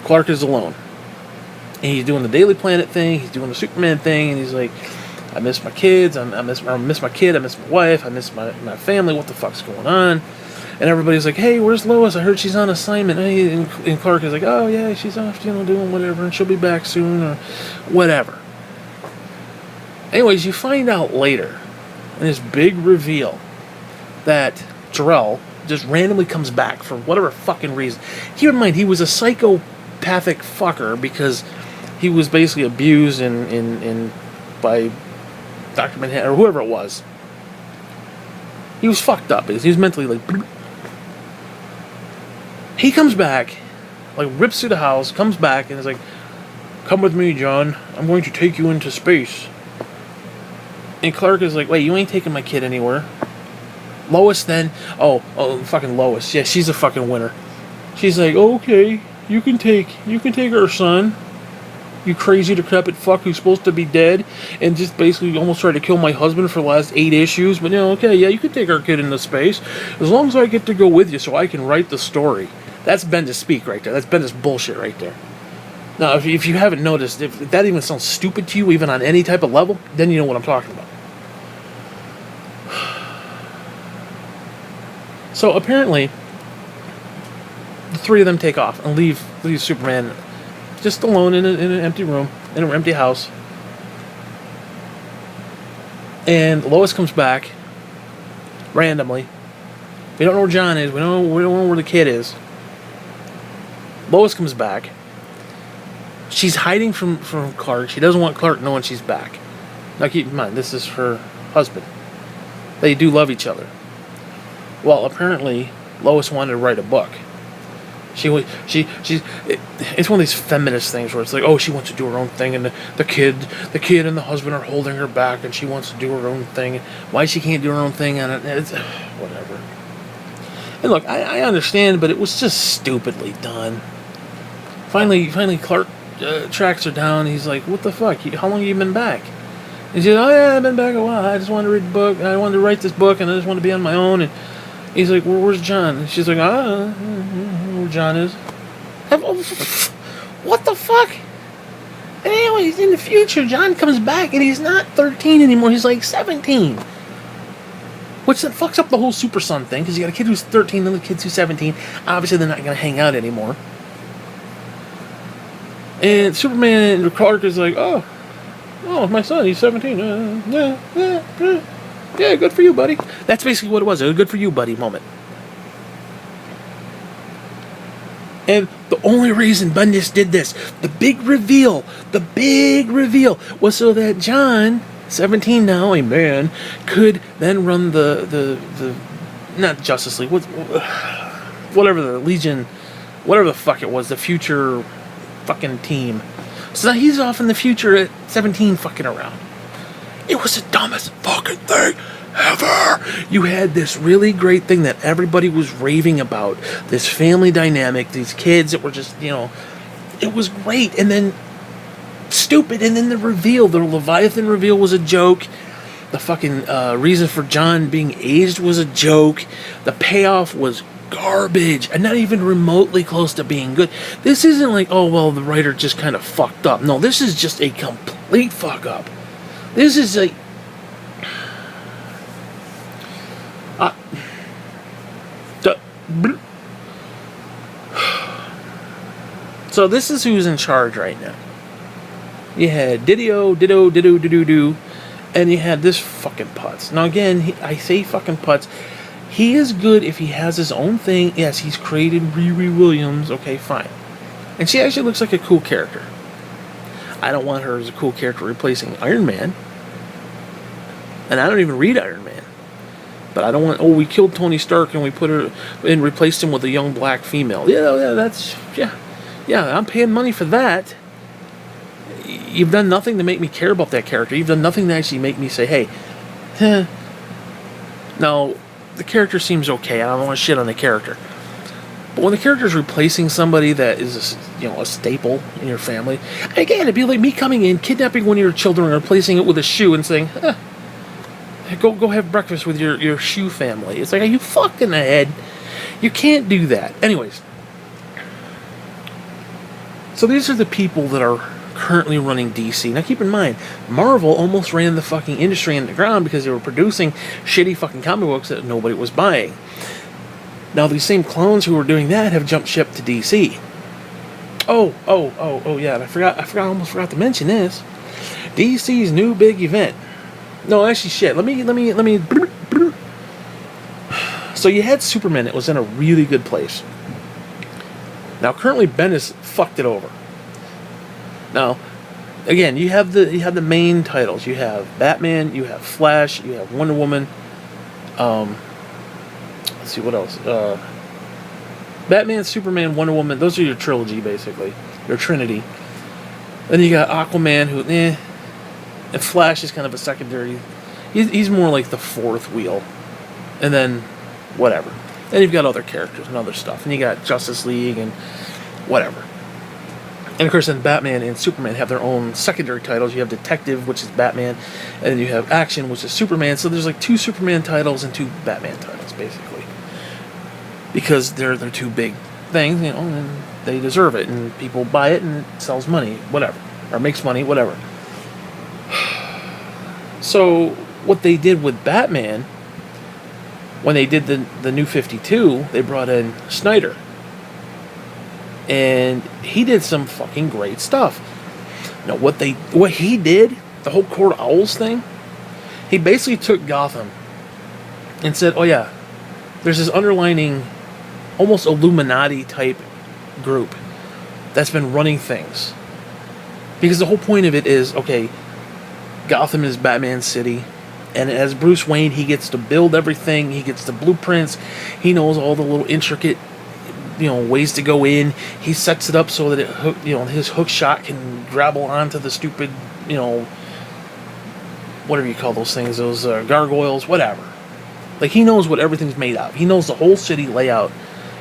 Clark is alone. And he's doing the Daily Planet thing, he's doing the Superman thing, and he's like, I miss my kids, I miss my kid, I miss my wife, I miss my family, what the fuck's going on? And everybody's like, hey, where's Lois? I heard she's on assignment. And Clark is like, oh yeah, she's off, doing whatever, and she'll be back soon, or whatever. Anyways, you find out later, in this big reveal, that Jor-El just randomly comes back for whatever fucking reason. Keep in mind, he was a psychopathic fucker because he was basically abused by Dr. Manhattan, or whoever it was. He was fucked up. He was mentally like... He comes back, like rips through the house, comes back, and is like, come with me, John. I'm going to take you into space. And Clark is like, wait, you ain't taking my kid anywhere. Lois then... Oh, fucking Lois. Yeah, she's a fucking winner. She's like, okay, you can take our son. You crazy decrepit fuck who's supposed to be dead and just basically almost tried to kill my husband for the last 8 issues. But okay, yeah, you can take our kid into space as long as I get to go with you so I can write the story. That's Bendis speak right there. That's Bendis bullshit right there. Now, if you haven't noticed, if that even sounds stupid to you, even on any type of level, then you know what I'm talking about. So apparently, the three of them take off and leave Superman just alone in an empty room, in an empty house. And Lois comes back randomly. We don't know where John is. We don't know where the kid is. Lois comes back. She's hiding from Clark. She doesn't want Clark knowing she's back. Now keep in mind, this is her husband. They do love each other. Well, apparently, Lois wanted to write a book. It's one of these feminist things where it's like, oh, she wants to do her own thing, and the kid and the husband are holding her back, and she wants to do her own thing. Why she can't do her own thing? And it's whatever. And look, I understand, but it was just stupidly done. Finally, Clark tracks her down. He's like, what the fuck? How long have you been back? And she's like, oh yeah, I've been back a while. I just wanted to read the book. I wanted to write this book, and I just wanted to be on my own. And he's like, where's John? And she's like, where John is. What the fuck? And anyways, in the future, John comes back, and he's not 13 anymore. He's like 17. Which fucks up the whole Super Son thing, because you got a kid who's 13 and the kid who's 17. Obviously, they're not going to hang out anymore. And Superman and Clark is like, oh, my son, he's 17. Yeah, good for you, buddy. That's basically what it was. A good for you, buddy moment. And the only reason Bendis did this, the big reveal, was so that John, 17 now, a man, could then run the not Justice League, whatever the Legion, whatever the fuck it was, the future fucking team. So now he's off in the future at 17 fucking around. It was the dumbest fucking thing ever. You had this really great thing that everybody was raving about, this family dynamic, these kids that were just, it was great, and then stupid, and then the Leviathan reveal was a joke. The fucking reason for John being aged was a joke. The payoff was garbage, and not even remotely close to being good. This isn't like, oh, well, the writer just kind of fucked up. No, this is just a complete fuck up. This is like... So this is who's in charge right now. You had Didio, and you had this fucking putz. Now again, I say fucking putz. He is good if he has his own thing. Yes, he's created Riri Williams. Okay, fine. And she actually looks like a cool character. I don't want her as a cool character replacing Iron Man. And I don't even read Iron Man. But I don't want, we killed Tony Stark and we put her and replaced him with a young black female. Yeah, I'm paying money for that. You've done nothing to make me care about that character. You've done nothing to actually make me say, hey, Now, the character seems okay. I don't want to shit on the character. But when the character is replacing somebody that is a staple in your family, again, it'd be like me coming in, kidnapping one of your children, and replacing it with a shoe and saying, go have breakfast with your shoe family. It's like, are you fucked in the head? You can't do that. Anyways. So these are the people that are currently running DC. Now keep in mind, Marvel almost ran the fucking industry into the ground because they were producing shitty fucking comic books that nobody was buying. Now these same clones who were doing that have jumped ship to DC. Oh yeah, and I almost forgot to mention this. DC's new big event. No, actually shit. Let me So you had Superman. It was in a really good place. Now currently Bendis fucked it over. Now, again, you have the main titles. You have Batman, you have Flash, you have Wonder Woman. Let's see what else. Batman, Superman, Wonder Woman. Those are your trilogy, basically, your trinity. Then you got Aquaman, who, and Flash is kind of a secondary. He's more like the fourth wheel, and then whatever. Then you've got other characters and other stuff, and you got Justice League and whatever. And of course, then Batman and Superman have their own secondary titles. You have Detective, which is Batman, and then you have Action, which is Superman. So there's like 2 Superman titles and 2 Batman titles, basically, because they're two big things, and they deserve it, and people buy it, and it sells money, whatever, or makes money, whatever. So what they did with Batman, when they did the New 52, they brought in Snyder. And he did some fucking great stuff. Now, what he did, the whole Court of Owls thing, he basically took Gotham and said, oh yeah, there's this underlining, almost Illuminati type group that's been running things. Because the whole point of it is, okay, Gotham is Batman's city, and as Bruce Wayne, he gets to build everything, he gets the blueprints, he knows all the little intricate ways to go in. He sets it up so that his hook shot can grapple onto the stupid, whatever you call those things, those gargoyles, whatever. Like, he knows what everything's made of. He knows the whole city layout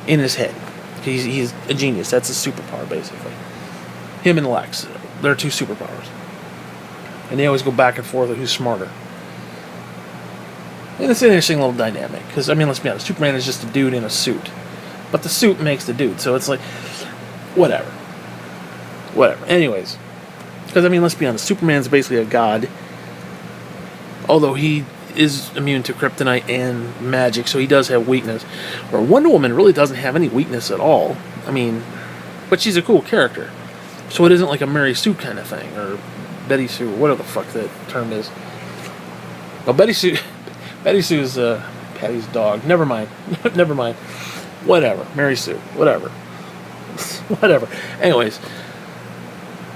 in his head. He's a genius. That's his superpower, basically. Him and Lex, they're 2 superpowers. And they always go back and forth with who's smarter. And it's an interesting little dynamic. Because, let's be honest, Superman is just a dude in a suit. But the suit makes the dude, so it's like, whatever. Anyways, because, let's be honest, Superman's basically a god. Although he is immune to kryptonite and magic, so he does have weakness. Where Wonder Woman really doesn't have any weakness at all. But she's a cool character. So it isn't like a Mary Sue kind of thing, or Betty Sue, or whatever the fuck that term is. Well, Betty Sue's Patty's dog. Never mind. Whatever. Mary Sue. Whatever. Whatever. Anyways,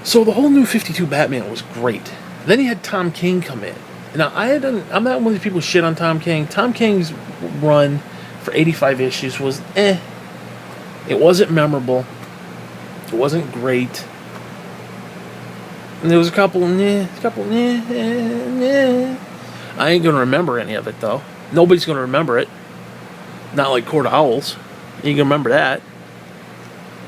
so the whole new 52 Batman was great. Then he had Tom King come in. Now, I'm not one of these people who shit on Tom King. Tom King's run for 85 issues was eh. It wasn't memorable. It wasn't great. And there was a couple I ain't gonna remember any of it, though. Nobody's gonna remember it. Not like Court of Owls. You can remember that.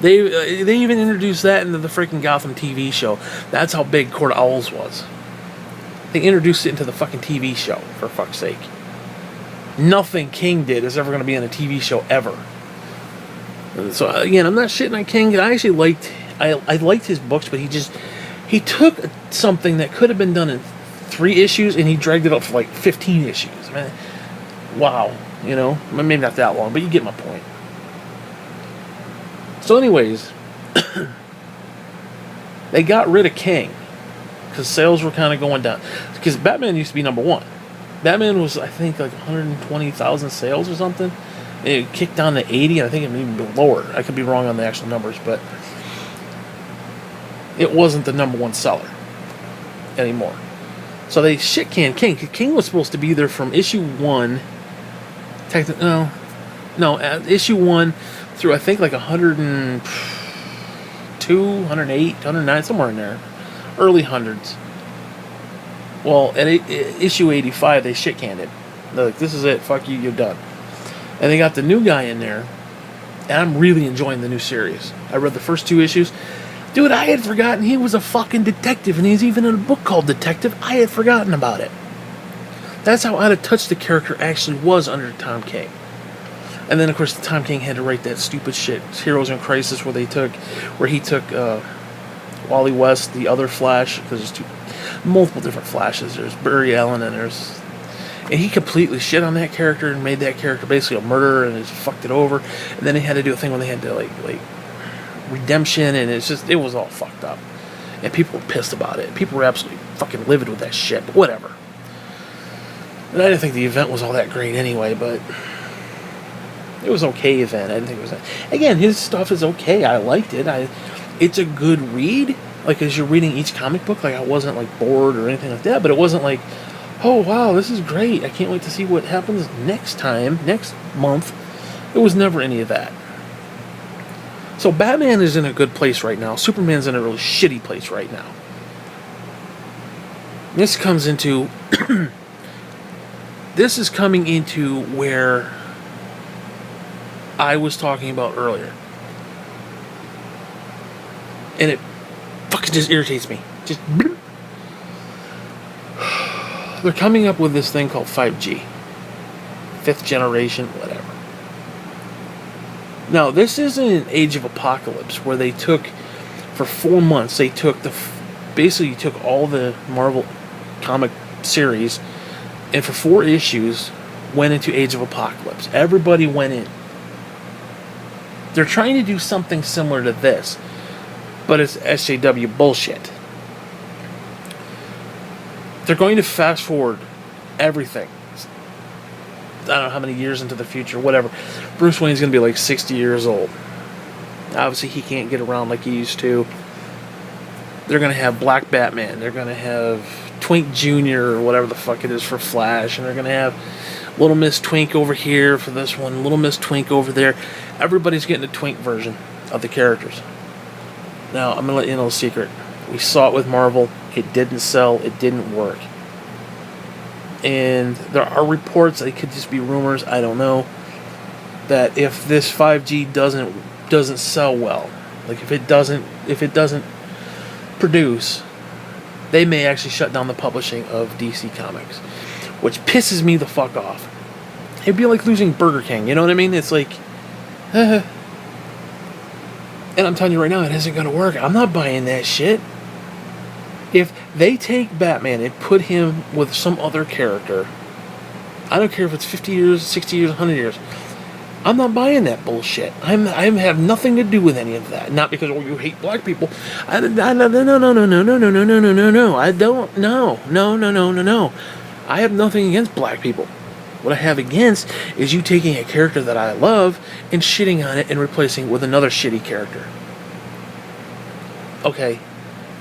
They even introduced that into the freaking Gotham TV show. That's how big Court of Owls was. They introduced it into the fucking TV show, for fuck's sake. Nothing King did is ever going to be on a TV show ever. So again, I'm not shitting on King. I actually liked his books, but he took something that could have been done in 3 issues and he dragged it up for like 15 issues. Man, wow, you know, maybe not that long, but you get my point. So anyways, they got rid of King because sales were kind of going down. Because Batman used to be number 1. Batman was, I think, like 120,000 sales or something. It kicked down to 80, and I think it may even be lower. I could be wrong on the actual numbers, but it wasn't the number 1 seller anymore. So they shit-canned King. King was supposed to be there from issue 1. Issue 1 through, I think, like 102, 108, 109, somewhere in there. Early hundreds. Well, at issue 85, they shit-canned it. They're like, this is it, fuck you, you're done. And they got the new guy in there, and I'm really enjoying the new series. I read the first 2 issues. Dude, I had forgotten he was a fucking detective, and he's even in a book called Detective. I had forgotten about it. That's how out of touch the character actually was under Tom King. And then, of course, Tom King had to write that stupid shit, Heroes in Crisis, where he took Wally West, the other Flash, because there's multiple different Flashes. There's Barry Allen, and he completely shit on that character and made that character basically a murderer and just fucked it over. And then they had to do a thing where they had to like redemption, and it was all fucked up. And people were pissed about it. People were absolutely fucking livid with that shit, but whatever. And I didn't think the event was all that great anyway, but it was an okay event. I didn't think it was again, his stuff is okay. I liked it. It's a good read. Like, as you're reading each comic book, like, I wasn't, like, bored or anything like that, but it wasn't like, oh, wow, this is great. I can't wait to see what happens next month. It was never any of that. So Batman is in a good place right now. Superman's in a really shitty place right now. This comes into... this is coming into where I was talking about earlier. And it fucking just irritates me. Just... They're coming up with this thing called 5G. 5th generation, whatever. Now, this isn't an Age of Apocalypse where they took, for 4 months, basically took all the Marvel comic series, and for 4 issues, went into Age of Apocalypse. Everybody went in. They're trying to do something similar to this, but it's SJW bullshit. They're going to fast forward everything. I don't know how many years into the future, whatever. Bruce Wayne's going to be like 60 years old. Obviously, he can't get around like he used to. They're going to have Black Batman. They're going to have Twink Jr. or whatever the fuck it is for Flash. And they're going to have Little Miss Twink over here for this one. Little Miss Twink over there. Everybody's getting a Twink version of the characters. Now, I'm going to let you know a secret. We saw it with Marvel. It didn't sell. It didn't work. And there are reports, it could just be rumors, I don't know, that if this 5G doesn't sell well, like if it doesn't produce, they may actually shut down the publishing of DC Comics, which pisses me the fuck off. It'd be like losing Burger King, you know what I mean? It's like, and I'm telling you right now, it isn't going to work. I'm not buying that shit. If they take Batman and put him with some other character, I don't care if it's 50 years, 60 years, 100 years, I'm not buying that bullshit. I have nothing to do with any of that. Not because, you hate black people. No. I don't. No. I have nothing against black people. What I have against is you taking a character that I love and shitting on it and replacing it with another shitty character. Okay.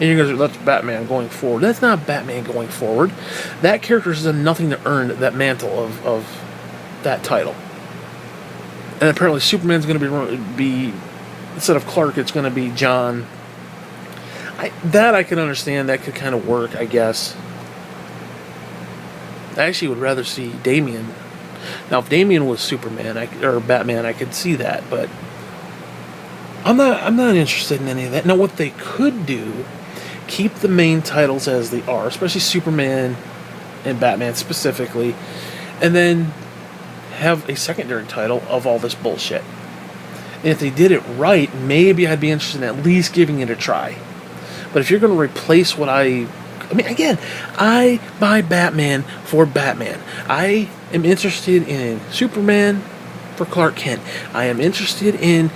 And you're going to say, that's Batman going forward. That's not Batman going forward. That character has done nothing to earn that mantle of that title. And apparently Superman's going to be instead of Clark, it's going to be John. I can understand. That could kind of work, I guess. I actually would rather see Damian. Now, if Damian was Superman or Batman, I could see that, but I'm not interested in any of that. Now, what they could do, keep the main titles as they are, especially Superman and Batman specifically, and then have a secondary title of all this bullshit. And if they did it right, maybe I'd be interested in at least giving it a try. But if you're going to replace what I mean, again, I buy Batman for Batman. I am interested in Superman for Clark Kent. I am interested in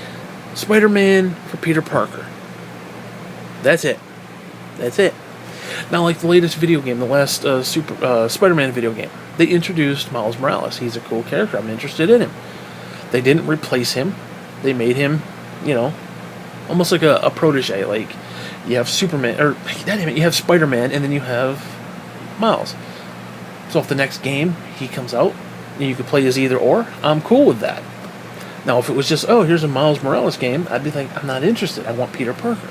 Spider-Man for Peter Parker. That's it. That's it. Now, like the latest video game, the last Spider-Man video game, they introduced Miles Morales. He's a cool character. I'm interested in him. They didn't replace him. They made him, almost like a protege. Like, you have Superman, or you have Spider-Man, and then you have Miles. So if the next game he comes out, and you could play as either or, I'm cool with that. Now, if it was just, here's a Miles Morales game, I'd be like, I'm not interested. I want Peter Parker.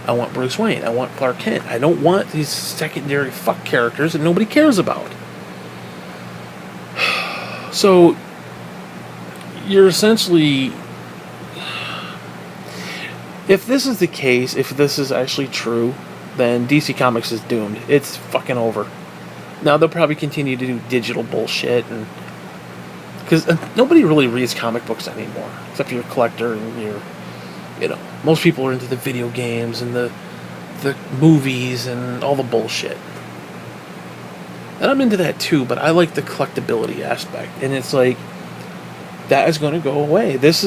I want Bruce Wayne. I want Clark Kent. I don't want these secondary fuck characters that nobody cares about. So, you're essentially... If this is the case, if this is actually true, then DC Comics is doomed. It's fucking over. Now, they'll probably continue to do digital bullshit, and because nobody really reads comic books anymore, except you're a collector and you're, most people are into the video games and the movies and all the bullshit. And I'm into that too, but I like the collectability aspect. And it's like, that is going to go away. This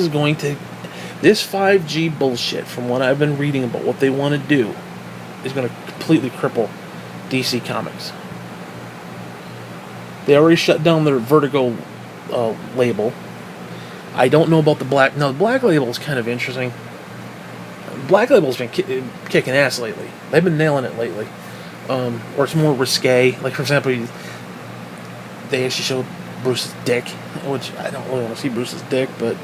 5G bullshit, from what I've been reading about what they want to do, is going to completely cripple DC Comics. They already shut down their Vertigo label. I don't know about the Black... Now, the Black Label is kind of interesting. Black Label's been kicking ass lately. They've been nailing it lately. Or it's more risque. Like, for example, they actually showed Bruce's dick, which I don't really want to see Bruce's dick, but...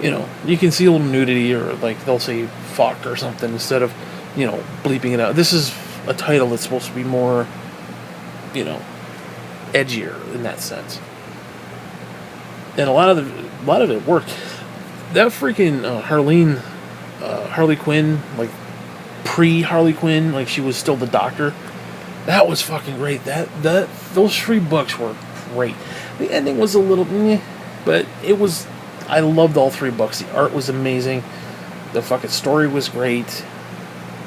you can see a little nudity, or like they'll say fuck or something instead of, bleeping it out. This is a title that's supposed to be more, edgier in that sense. And a lot of it worked. That freaking Harley Quinn, like pre-Harley Quinn, like she was still the Doctor. That was fucking great. Those 3 books were great. The ending was a little meh, but it was. I loved all 3 books. The art was amazing. The fucking story was great.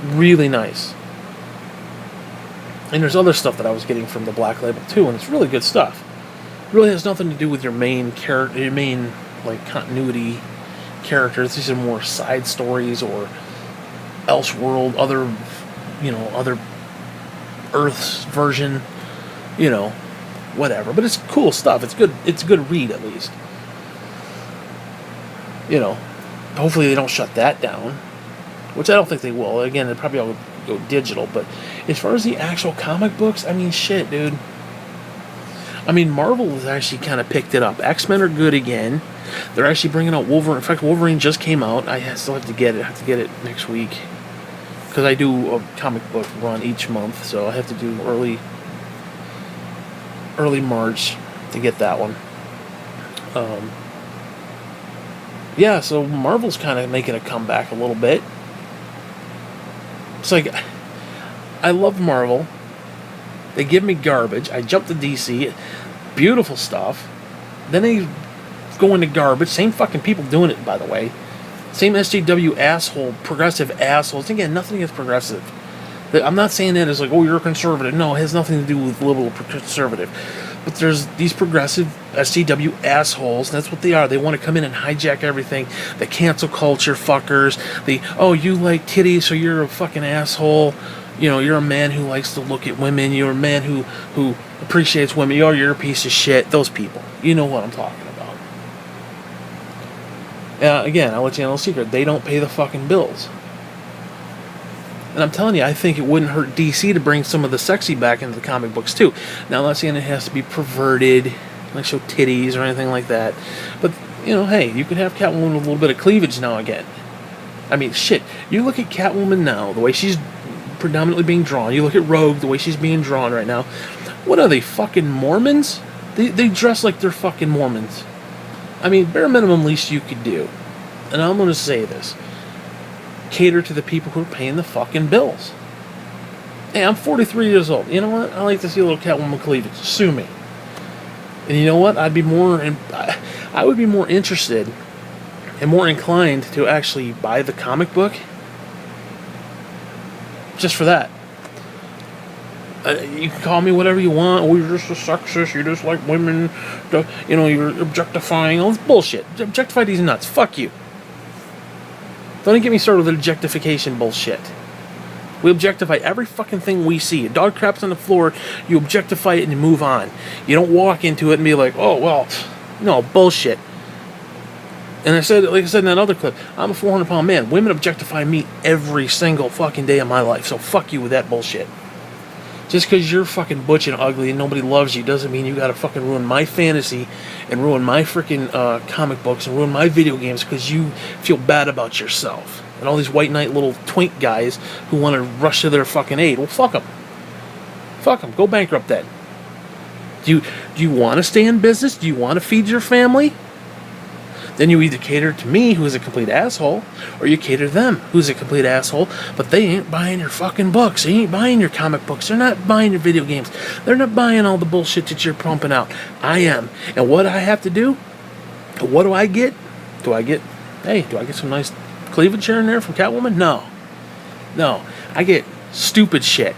Really nice. And there's other stuff that I was getting from the Black Label too, and it's really good stuff. It really has nothing to do with your main character, your main continuity characters. These are more side stories or Elseworld, other Earth's version, whatever. But it's cool stuff. It's good. It's a good read, at least. Hopefully they don't shut that down, which I don't think they will. Again, they probably all go digital, but as far as the actual comic books, I mean, shit, dude. I mean, Marvel has actually kind of picked it up. X-Men are good again. They're actually bringing out Wolverine. In fact, Wolverine just came out. I still have to get it. I have to get it next week, because I do a comic book run each month, so I have to do early March to get that one. Yeah, so Marvel's kind of making a comeback a little bit. It's like, I love Marvel. They give me garbage. I jump to DC. Beautiful stuff. Then they go into garbage. Same fucking people doing it, by the way. Same SJW asshole, progressive assholes. Again, nothing is progressive. I'm not saying that as like, you're a conservative. No, it has nothing to do with liberal or conservative. But there's these progressive SJW assholes. That's what they are. They want to come in and hijack everything. The cancel culture fuckers. You like titties, so you're a fucking asshole. You're a man who likes to look at women. You're a man who appreciates women. You're a piece of shit. Those people. You know what I'm talking about. Again, I'll let you know a secret. They don't pay the fucking bills. And I'm telling you, I think it wouldn't hurt DC to bring some of the sexy back into the comic books too. Now, I'm not saying it has to be perverted, like show titties or anything like that. But, you know, hey, you could have Catwoman with a little bit of cleavage now and again. I mean, shit, you look at Catwoman now, the way she's predominantly being drawn. You look at Rogue, the way she's being drawn right now. What are they, fucking Mormons? They dress like they're fucking Mormons. I mean, bare minimum least you could do. And I'm going to say this. Cater to the people who are paying the fucking bills. Hey, I'm 43 years old. You know what? I like to see a little Catwoman cleavage. Sue me. And you know what? I would be more interested and more inclined to actually buy the comic book just for that. You can call me whatever you want. Oh, you're just a sexist. You just like women. You know, you're objectifying. All this bullshit. Objectify these nuts. Fuck you. Don't get me started with objectification bullshit. We objectify every fucking thing we see. A dog craps on the floor, you objectify it and you move on. You don't walk into it and be like, oh, well, no, bullshit. And like I said in that other clip, I'm a 400-pound man. Women objectify me every single fucking day of my life. So fuck you with that bullshit. Just because you're fucking butch and ugly and nobody loves you doesn't mean you gotta fucking ruin my fantasy and ruin my freaking comic books and ruin my video games because you feel bad about yourself. And all these white knight little twink guys who want to rush to their fucking aid. Well, fuck them. Fuck them. Go bankrupt then. Do you want to stay in business? Do you want to feed your family? Then you either cater to me, who's a complete asshole, or you cater to them, who's a complete asshole, but they ain't buying your fucking books. They ain't buying your comic books. They're not buying your video games. They're not buying all the bullshit that you're pumping out. I am. And what I have to do, what do I get? Do I get some nice cleavage here and there from Catwoman? No. I get stupid shit.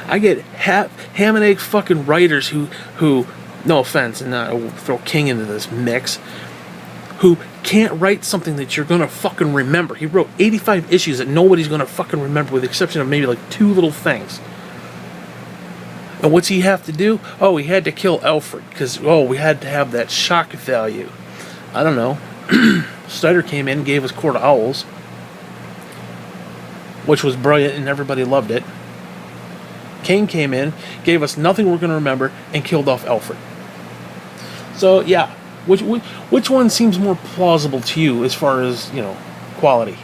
I get ham and egg fucking writers who, no offense, and I'll throw King into this mix, who can't write something that you're going to fucking remember. He wrote 85 issues that nobody's going to fucking remember with the exception of maybe like 2 little things. And what's he have to do? Oh, he had to kill Alfred because, we had to have that shock value. I don't know. Snyder came in and gave us Court of Owls, which was brilliant and everybody loved it. Kane came in, gave us nothing we're going to remember, and killed off Alfred. So, yeah. Which one seems more plausible to you as far as, quality?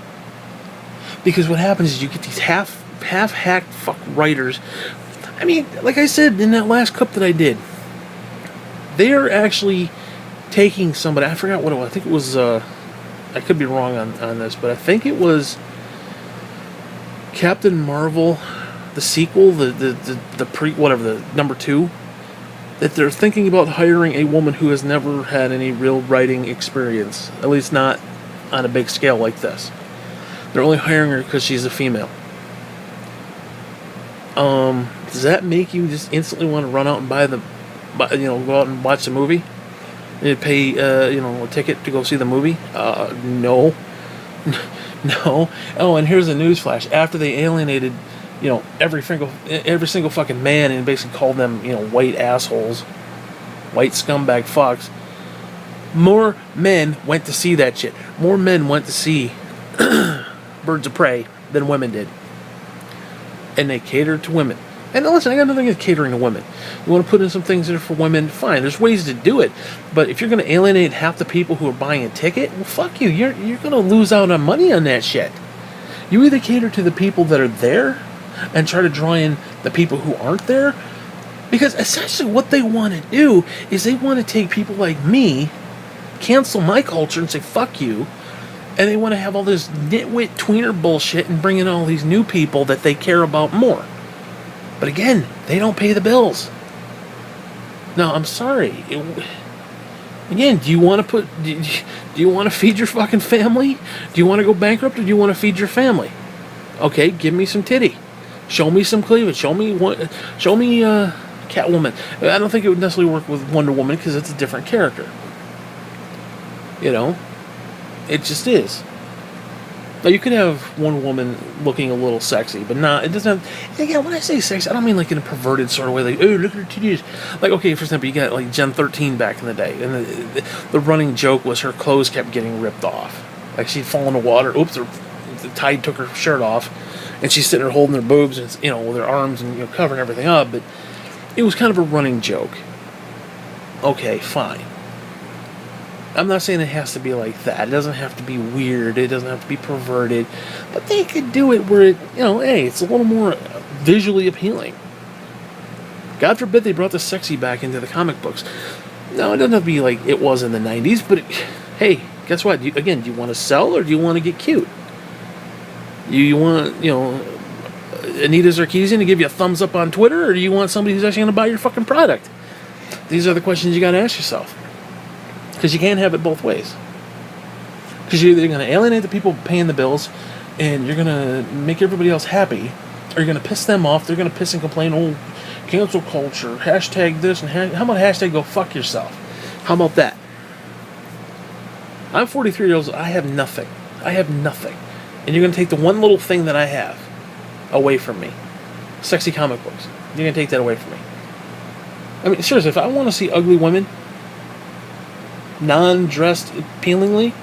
Because what happens is you get these half-hacked fuck writers. I mean, like I said in that last clip that I did, they are actually taking somebody, I forgot what it was, I think it was, I could be wrong on this, but I think it was Captain Marvel, the sequel, the number 2, that they're thinking about hiring a woman who has never had any real writing experience, at least not on a big scale like this. They're only hiring her because she's a female. Does that make you just instantly want to run out and go out and watch the movie? And pay, a ticket to go see the movie? No. No. Oh, and here's a newsflash. After they alienated, every single fucking man and basically called them, white assholes, white scumbag fucks, more men went to see that shit. More men went to see Birds of Prey than women did. And they catered to women. And listen, I got nothing against catering to women. You want to put in some things that are for women, fine. There's ways to do it. But if you're going to alienate half the people who are buying a ticket, well, fuck you. You're going to lose out on money on that shit. You either cater to the people that are there and try to draw in the people who aren't there. Because essentially what they want to do is they want to take people like me, cancel my culture and say, fuck you. And they want to have all this nitwit tweener bullshit and bring in all these new people that they care about more. But again, they don't pay the bills. No, I'm sorry. Again, do you want to feed your fucking family? Do you want to go bankrupt or do you want to feed your family? Okay, give me some titty. Show me some cleavage. Show me Catwoman. I don't think it would necessarily work with Wonder Woman because it's a different character. It just is. Now, you could have Wonder Woman looking a little sexy, but not. It doesn't have. Again, when I say sexy, I don't mean like in a perverted sort of way. Like, oh, look at her titties. Like, okay, for example, you got like Gen 13 back in the day, and the running joke was her clothes kept getting ripped off. Like she'd fall in the water. Oops, the tide took her shirt off. and she's sitting there holding her boobs and, you know, with her arms and, you know, covering everything up, but it was kind of a running joke. Okay, fine. I'm not saying it has to be like that. It doesn't have to be weird. It doesn't have to be perverted. But they could do it where, it, you know, hey, it's a little more visually appealing. God forbid they brought the sexy back into the comic books. No, it doesn't have to be like it was in the 90s, but hey, guess what? Do you want to sell or do you want to get cute? You want, you know, Anita Sarkeesian to give you a thumbs up on Twitter, or do you want somebody who's actually going to buy your fucking product? These are the questions you got to ask yourself. Because you can't have it both ways. Because you're either going to alienate the people paying the bills, and you're going to make everybody else happy, or you're going to piss them off. They're going to piss and complain, oh, cancel culture, hashtag this, and how about hashtag go fuck yourself? How about that? I'm 43 years old. I have nothing. I have nothing. And you're going to take the one little thing that I have away from me. Sexy comic books. You're going to take that away from me. I mean, seriously, if I want to see ugly women non-dressed appealingly,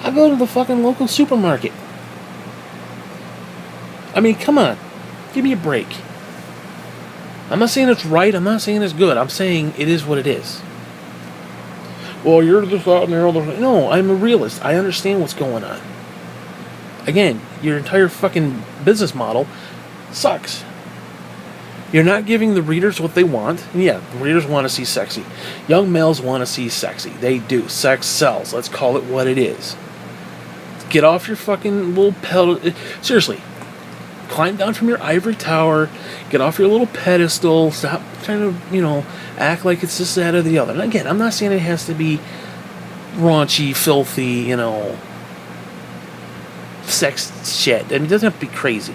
I go to the fucking local supermarket. I mean, come on. Give me a break. I'm not saying it's right. I'm not saying it's good. I'm saying it is what it is. Well, you're just out in there. No, I'm a realist. I understand what's going on. Again, your entire fucking business model sucks. You're not giving the readers what they want. And yeah, the readers want to see sexy. Young males want to see sexy. They do. Sex sells. Let's call it what it is. Get off your fucking little pedal. Seriously. Climb down from your ivory tower. Get off your little pedestal. Stop trying to, you know, act like it's this, that, or the other. And again, I'm not saying it has to be raunchy, filthy, you know, sex shit. I mean, it doesn't have to be crazy.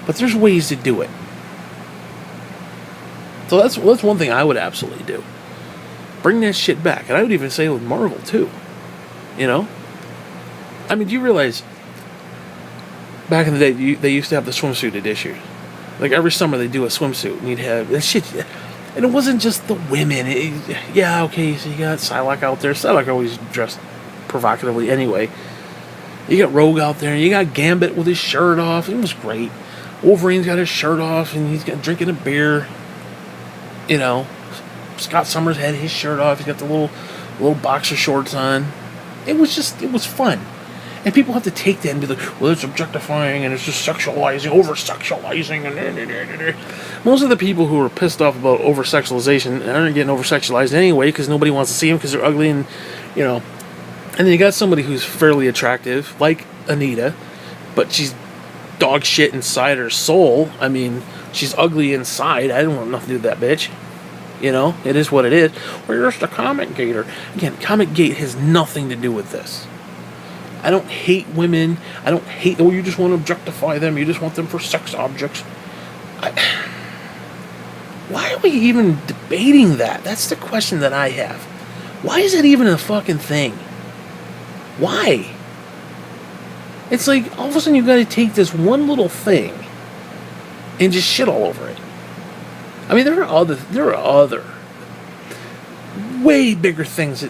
But there's ways to do it. So that's one thing I would absolutely do. Bring that shit back. And I would even say with Marvel, too. You know? I mean, do you realize back in the day, they used to have the swimsuit edition. Like, every summer they do a swimsuit, and you'd have that shit. And it wasn't just the women. Yeah, okay, so you got Psylocke out there. Psylocke always dressed provocatively anyway. You got Rogue out there, and you got Gambit with his shirt off. It was great. Wolverine's got his shirt off, and he's got drinking a beer. You know, Scott Summers had his shirt off. He's got the little boxer shorts on. It was fun. And people have to take that and be like, well, it's objectifying and it's just sexualizing, over-sexualizing. And most of the people who are pissed off about over-sexualization aren't getting over-sexualized anyway because nobody wants to see them because they're ugly and, you know. And then you got somebody who's fairly attractive, like Anita, but she's dog shit inside her soul. I mean, she's ugly inside. I don't want nothing to do with that bitch. You know, it is what it is. Or you're just a comic gator. Again, comic gate has nothing to do with this. I don't hate women. I don't hate, oh, you just want to objectify them. You just want them for sex objects. Why are we even debating that? That's the question that I have. Why is that even a fucking thing? Why? It's like, all of a sudden you've got to take this one little thing and just shit all over it. I mean, there are other way bigger things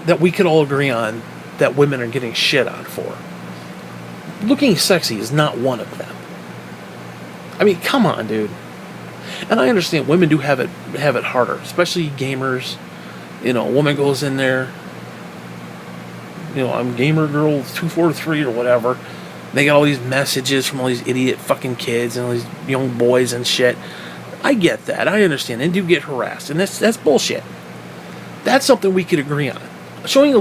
that we could all agree on that women are getting shit on for. Looking sexy is not one of them. I mean, come on, dude. And I understand women do have it harder, especially gamers. You know, a woman goes in there, you know, I'm gamer girl 243 or whatever. They got all these messages from all these idiot fucking kids and all these young boys and shit. I get that. I understand. They do get harassed, and that's bullshit. That's something we could agree on. Showing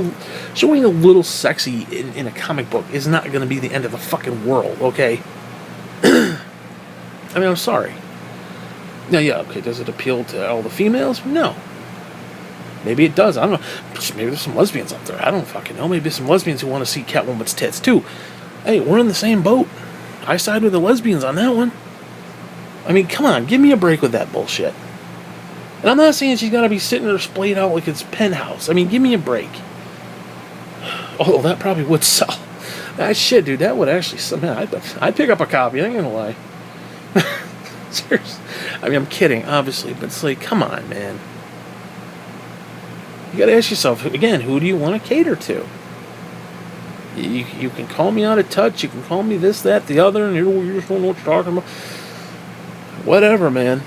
a little sexy in a comic book is not going to be the end of the fucking world, okay? I mean, I'm sorry. Now, yeah, okay, does it appeal to all the females? No. Maybe it does. I don't know. Maybe there's some lesbians out there. I don't fucking know. Maybe there's some lesbians who want to see Catwoman's tits, too. Hey, we're in the same boat. I side with the lesbians on that one. I mean, come on, give me a break with that bullshit. And I'm not saying she's got to be sitting there splayed out like it's Penthouse. I mean, give me a break. Although that probably would sell. That shit, dude, that would actually... Man, I'd pick up a copy, I ain't gonna lie. Seriously. I mean, I'm kidding, obviously, but it's like, come on, man. You gotta ask yourself, again, who do you want to cater to? You can call me out of touch. You can call me this, that, the other, and you just don't know what you're talking about. Whatever, man.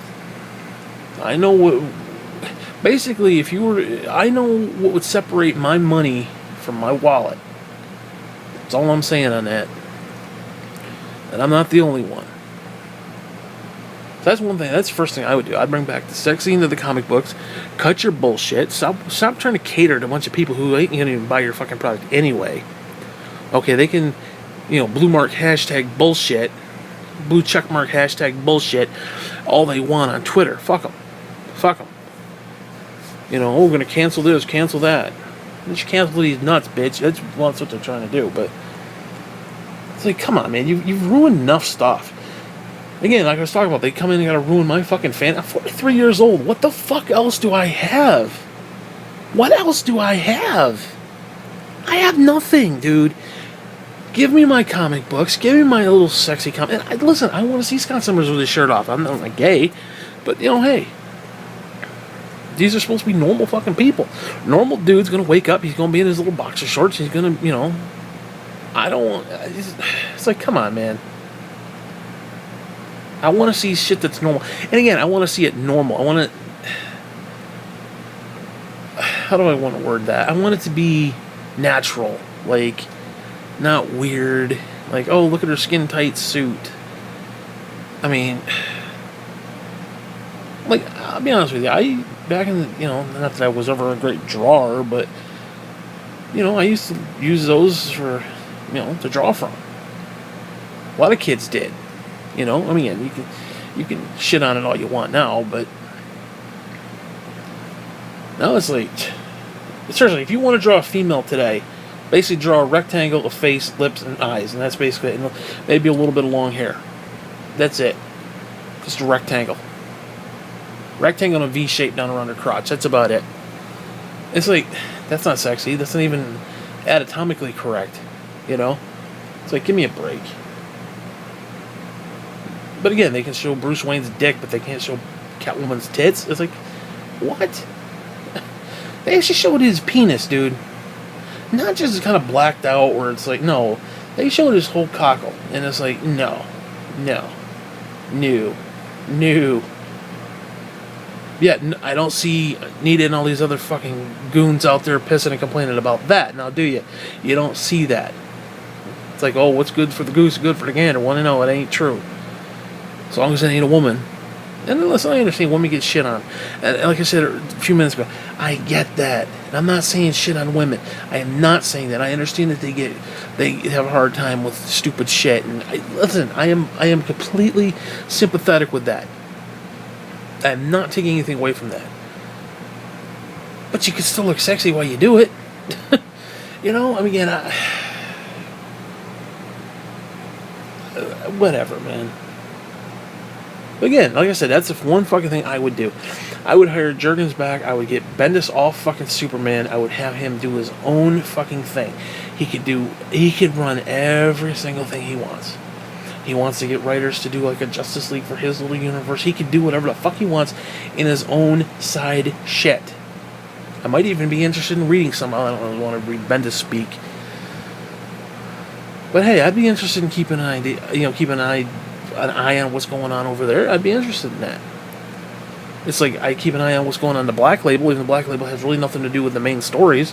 I know what. Basically, if you were, I know what would separate my money from my wallet. That's all I'm saying on that. And I'm not the only one. So that's one thing. That's the first thing I would do. I'd bring back the sex scene to the comic books. Cut your bullshit. Stop trying to cater to a bunch of people who ain't gonna even buy your fucking product anyway. Okay, they can, blue mark hashtag bullshit, blue check mark hashtag bullshit, all they want on Twitter. Fuck them. Fuck them. We're going to cancel this, cancel that. Just cancel these nuts, bitch. That's what they're trying to do. But it's like, come on, man. You've ruined enough stuff. Again, like I was talking about, they come in and got to ruin my fucking fan. I'm 43 years old. What the fuck else do I have? What else do I have? I have nothing, dude. Give me my comic books. Give me my little sexy comic. And listen, I want to see Scott Summers with his shirt off. I'm not gay. But, hey. These are supposed to be normal fucking people. Normal dude's going to wake up. He's going to be in his little boxer shorts. He's going to, it's like, come on, man. I want to see shit that's normal. And again, I want to see it normal. I want to... How do I want to word that? I want it to be natural. Like, not weird. Like, oh, look at her skin-tight suit. I mean... Like, I'll be honest with you. Back in the, not that I was ever a great drawer, but, I used to use those for, to draw from. A lot of kids did. I mean, you can shit on it all you want now, but now it's like, seriously, if you want to draw a female today, basically draw a rectangle of face, lips, and eyes, and that's basically it. And maybe a little bit of long hair. That's it. Just a rectangle. Rectangle and a V shape down around her crotch. That's about it. It's like, that's not sexy. That's not even anatomically correct. It's like, give me a break. But again, they can show Bruce Wayne's dick, but they can't show Catwoman's tits. It's like, what? They actually showed his penis, dude. Not just kind of blacked out where it's like, no. They showed his whole cockle. And it's like, no. Yeah, I don't see Nita and all these other fucking goons out there pissing and complaining about that. Now, do you? You don't see that. It's like, oh, what's good for the goose is good for the gander. Want to know? It ain't true. As long as it ain't a woman. And listen, I understand women get shit on. And like I said a few minutes ago, I get that. And I'm not saying shit on women. I am not saying that. I understand that they have a hard time with stupid shit. And listen, I am completely sympathetic with that. I'm not taking anything away from that. But you can still look sexy while you do it. Whatever, man. But again, like I said, that's the one fucking thing I would do. I would hire Jurgens back. I would get Bendis off fucking Superman. I would have him do his own fucking thing. He could run every single thing he wants. He wants to get writers to do like a Justice League for his little universe. He could do whatever the fuck he wants in his own side shit. I might even be interested in reading some. I don't really want to read Bendis speak. But hey, I'd be interested in keeping an eye on what's going on over there. I'd be interested in that. It's like I keep an eye on what's going on in the Black Label, even the Black Label has really nothing to do with the main stories.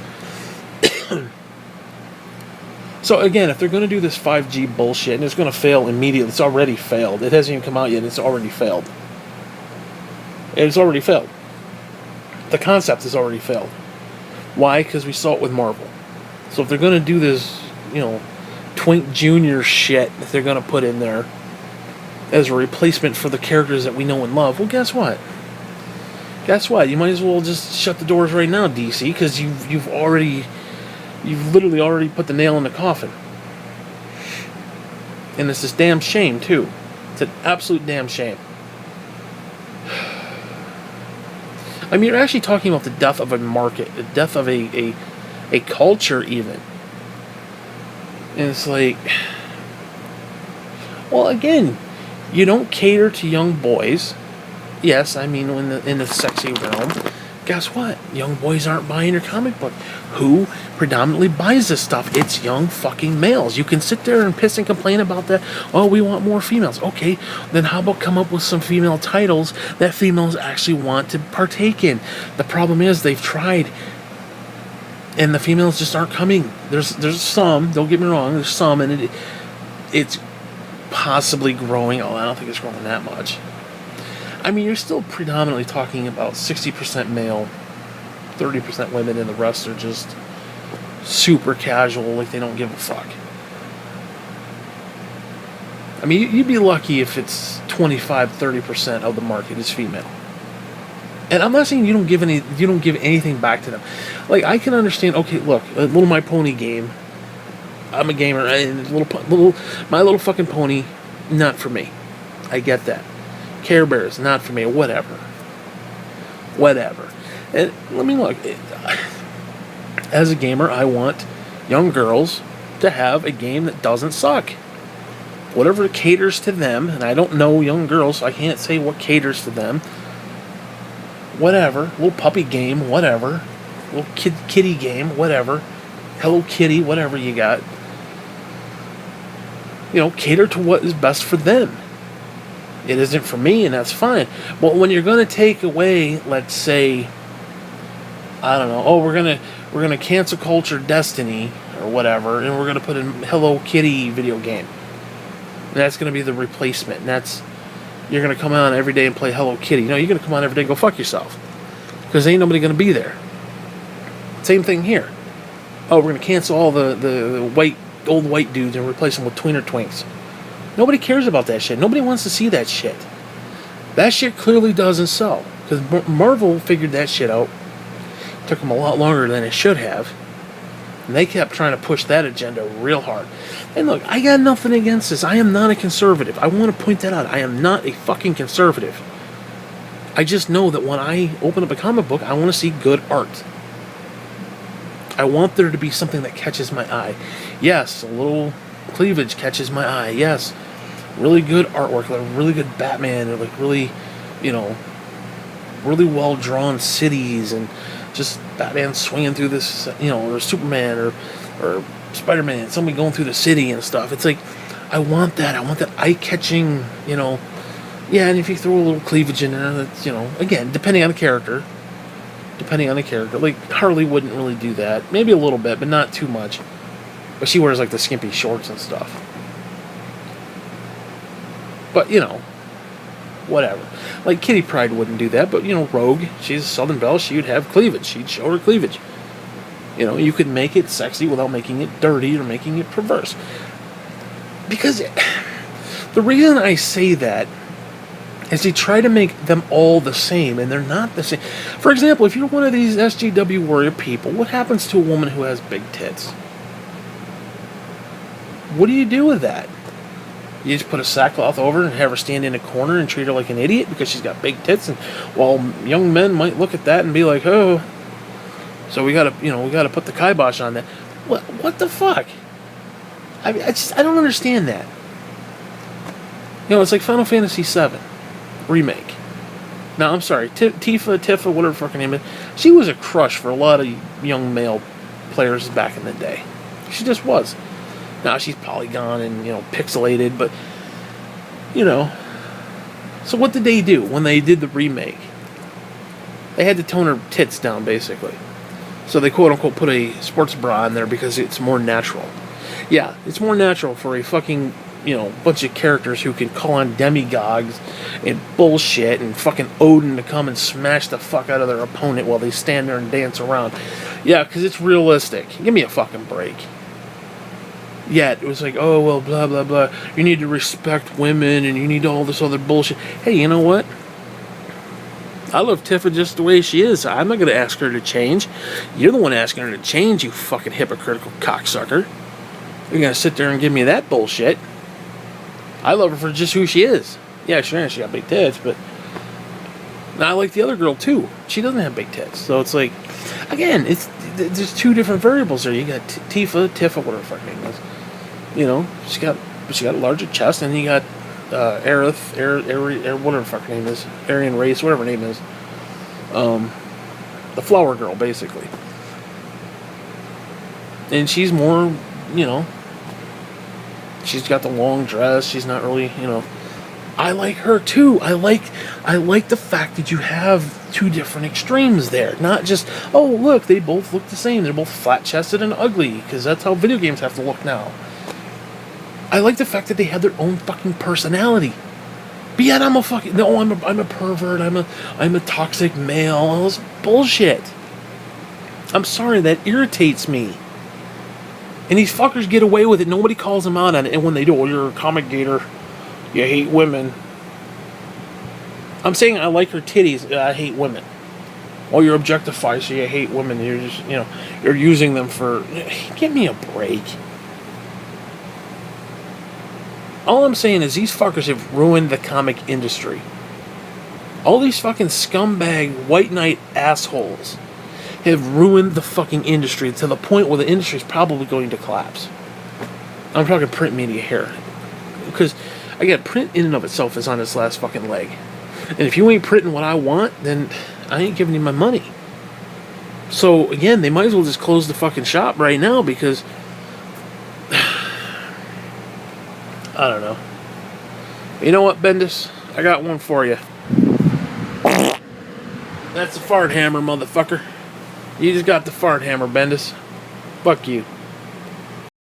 So again, if they're going to do this 5G bullshit, and it's going to fail immediately, it's already failed. It hasn't even come out yet, and it's already failed. It's already failed. The concept has already failed. Why? Because we saw it with Marvel. So if they're going to do this, Twink Jr. shit that they're going to put in there as a replacement for the characters that we know and love, well, guess what? You might as well just shut the doors right now, DC, because you've literally already put the nail in the coffin. And it's this damn shame, too. It's an absolute damn shame. I mean, you're actually talking about the death of a market, the death of a culture, even. And it's like, well, again, you don't cater to young boys. Yes, I mean, in the sexy realm. guess what? Young boys aren't buying your comic book. Who predominantly buys this stuff? It's young fucking males. You can sit there and piss and complain about that. Oh, we want more females. Okay, then how about come up with some female titles that females actually want to partake in? The problem is they've tried, and the females just aren't coming. There's some, don't get me wrong, there's some, and it's possibly growing. Oh, I don't think it's growing that much. I mean, you're still predominantly talking about 60% male, 30% women, and the rest are just super casual, like they don't give a fuck. I mean, you'd be lucky if it's 25-30% of the market is female. And I'm not saying you don't give anything back to them. Like, I can understand. Okay, look, a Little My Pony game. I'm a gamer, and My Little Fucking Pony, not for me. I get that. Care Bears, not for me. Whatever. And let me look. As a gamer, I want young girls to have a game that doesn't suck. Whatever caters to them, and I don't know young girls, so I can't say what caters to them. Whatever. Little puppy game, whatever. Little kitty game, whatever. Hello Kitty, whatever you got. Cater to what is best for them. It isn't for me, and that's fine. But when you're going to take away, let's say, I don't know, oh, we're gonna cancel culture Destiny or whatever, and we're gonna put in Hello Kitty video game. And that's gonna be the replacement. And you're gonna come on every day and play Hello Kitty. No, you're gonna come on every day and go fuck yourself, because ain't nobody gonna be there. Same thing here. Oh, we're gonna cancel all the old white dudes and replace them with tweener twinks. Nobody cares about that shit. Nobody wants to see that shit. That shit clearly doesn't sell, because Marvel figured that shit out. Took them a lot longer than it should have. And they kept trying to push that agenda real hard. And look, I got nothing against this. I am not a conservative. I want to point that out. I am not a fucking conservative. I just know that when I open up a comic book, I want to see good art. I want there to be something that catches my eye. Yes, a little cleavage catches my eye. Yes, really good artwork, like really good Batman, or like really, really well drawn cities, and just Batman swinging through this, or Superman, or Spider-Man, somebody going through the city and stuff. It's like, I want that eye-catching, yeah, and if you throw a little cleavage in there, that's, again, depending on the character, like Harley wouldn't really do that, maybe a little bit, but not too much, but she wears like the skimpy shorts and stuff, but, whatever. Like Kitty Pryde wouldn't do that, but Rogue, she's a Southern Belle, she would have cleavage. She'd show her cleavage. You could make it sexy without making it dirty or making it perverse. Because the reason I say that is they try to make them all the same, and they're not the same. For example, if you're one of these SJW warrior people, what happens to a woman who has big tits? What do you do with that? You just put a sackcloth over her and have her stand in a corner and treat her like an idiot because she's got big tits, and while young men might look at that and be like, oh, so we gotta put the kibosh on that. What the fuck? I don't understand that. It's like Final Fantasy VII remake. Now, I'm sorry, Tifa, whatever her fucking name is, she was a crush for a lot of young male players back in the day. She just was. Now she's polygon and, pixelated, but, So what did they do when they did the remake? They had to tone her tits down, basically. So they quote-unquote put a sports bra in there because it's more natural. Yeah, it's more natural for a fucking, bunch of characters who can call on demigods and bullshit and fucking Odin to come and smash the fuck out of their opponent while they stand there and dance around. Yeah, because it's realistic. Give me a fucking break. Yet, it was like, oh, well, blah, blah, blah. You need to respect women, and you need all this other bullshit. Hey, you know what? I love Tifa just the way she is. I'm not going to ask her to change. You're the one asking her to change, you fucking hypocritical cocksucker. You're going to sit there and give me that bullshit. I love her for just who she is. Yeah, sure, she got big tits, but... I like the other girl, too. She doesn't have big tits. So it's like... Again, there's two different variables there. You got Tifa, whatever her name is. She got a larger chest, and you got Aerith, whatever the fuck her name is, Aryan race, whatever her name is. the flower girl, basically. And she's more, she's got the long dress. She's not really, I like her too. I like the fact that you have two different extremes there. Not just, oh, look, they both look the same. They're both flat-chested and ugly, because that's how video games have to look now. I like the fact that they have their own fucking personality. But yet I'm a pervert. I'm a toxic male. All this bullshit. I'm sorry, that irritates me. And these fuckers get away with it. Nobody calls them out on it. And when they do, well, you're a comic gator. You hate women. I'm saying I like her titties. I hate women. Well, you're objectified, so you hate women. You're just, you're using them for... Give me a break. All I'm saying is these fuckers have ruined the comic industry. All these fucking scumbag white knight assholes have ruined the fucking industry to the point where the industry is probably going to collapse. I'm talking print media here. Because, again, print in and of itself is on its last fucking leg. And if you ain't printing what I want, then I ain't giving you my money. So, again, they might as well just close the fucking shop right now because... I don't know. You know what, Bendis? I got one for you. That's the fart hammer, motherfucker. You just got the fart hammer, Bendis. Fuck you.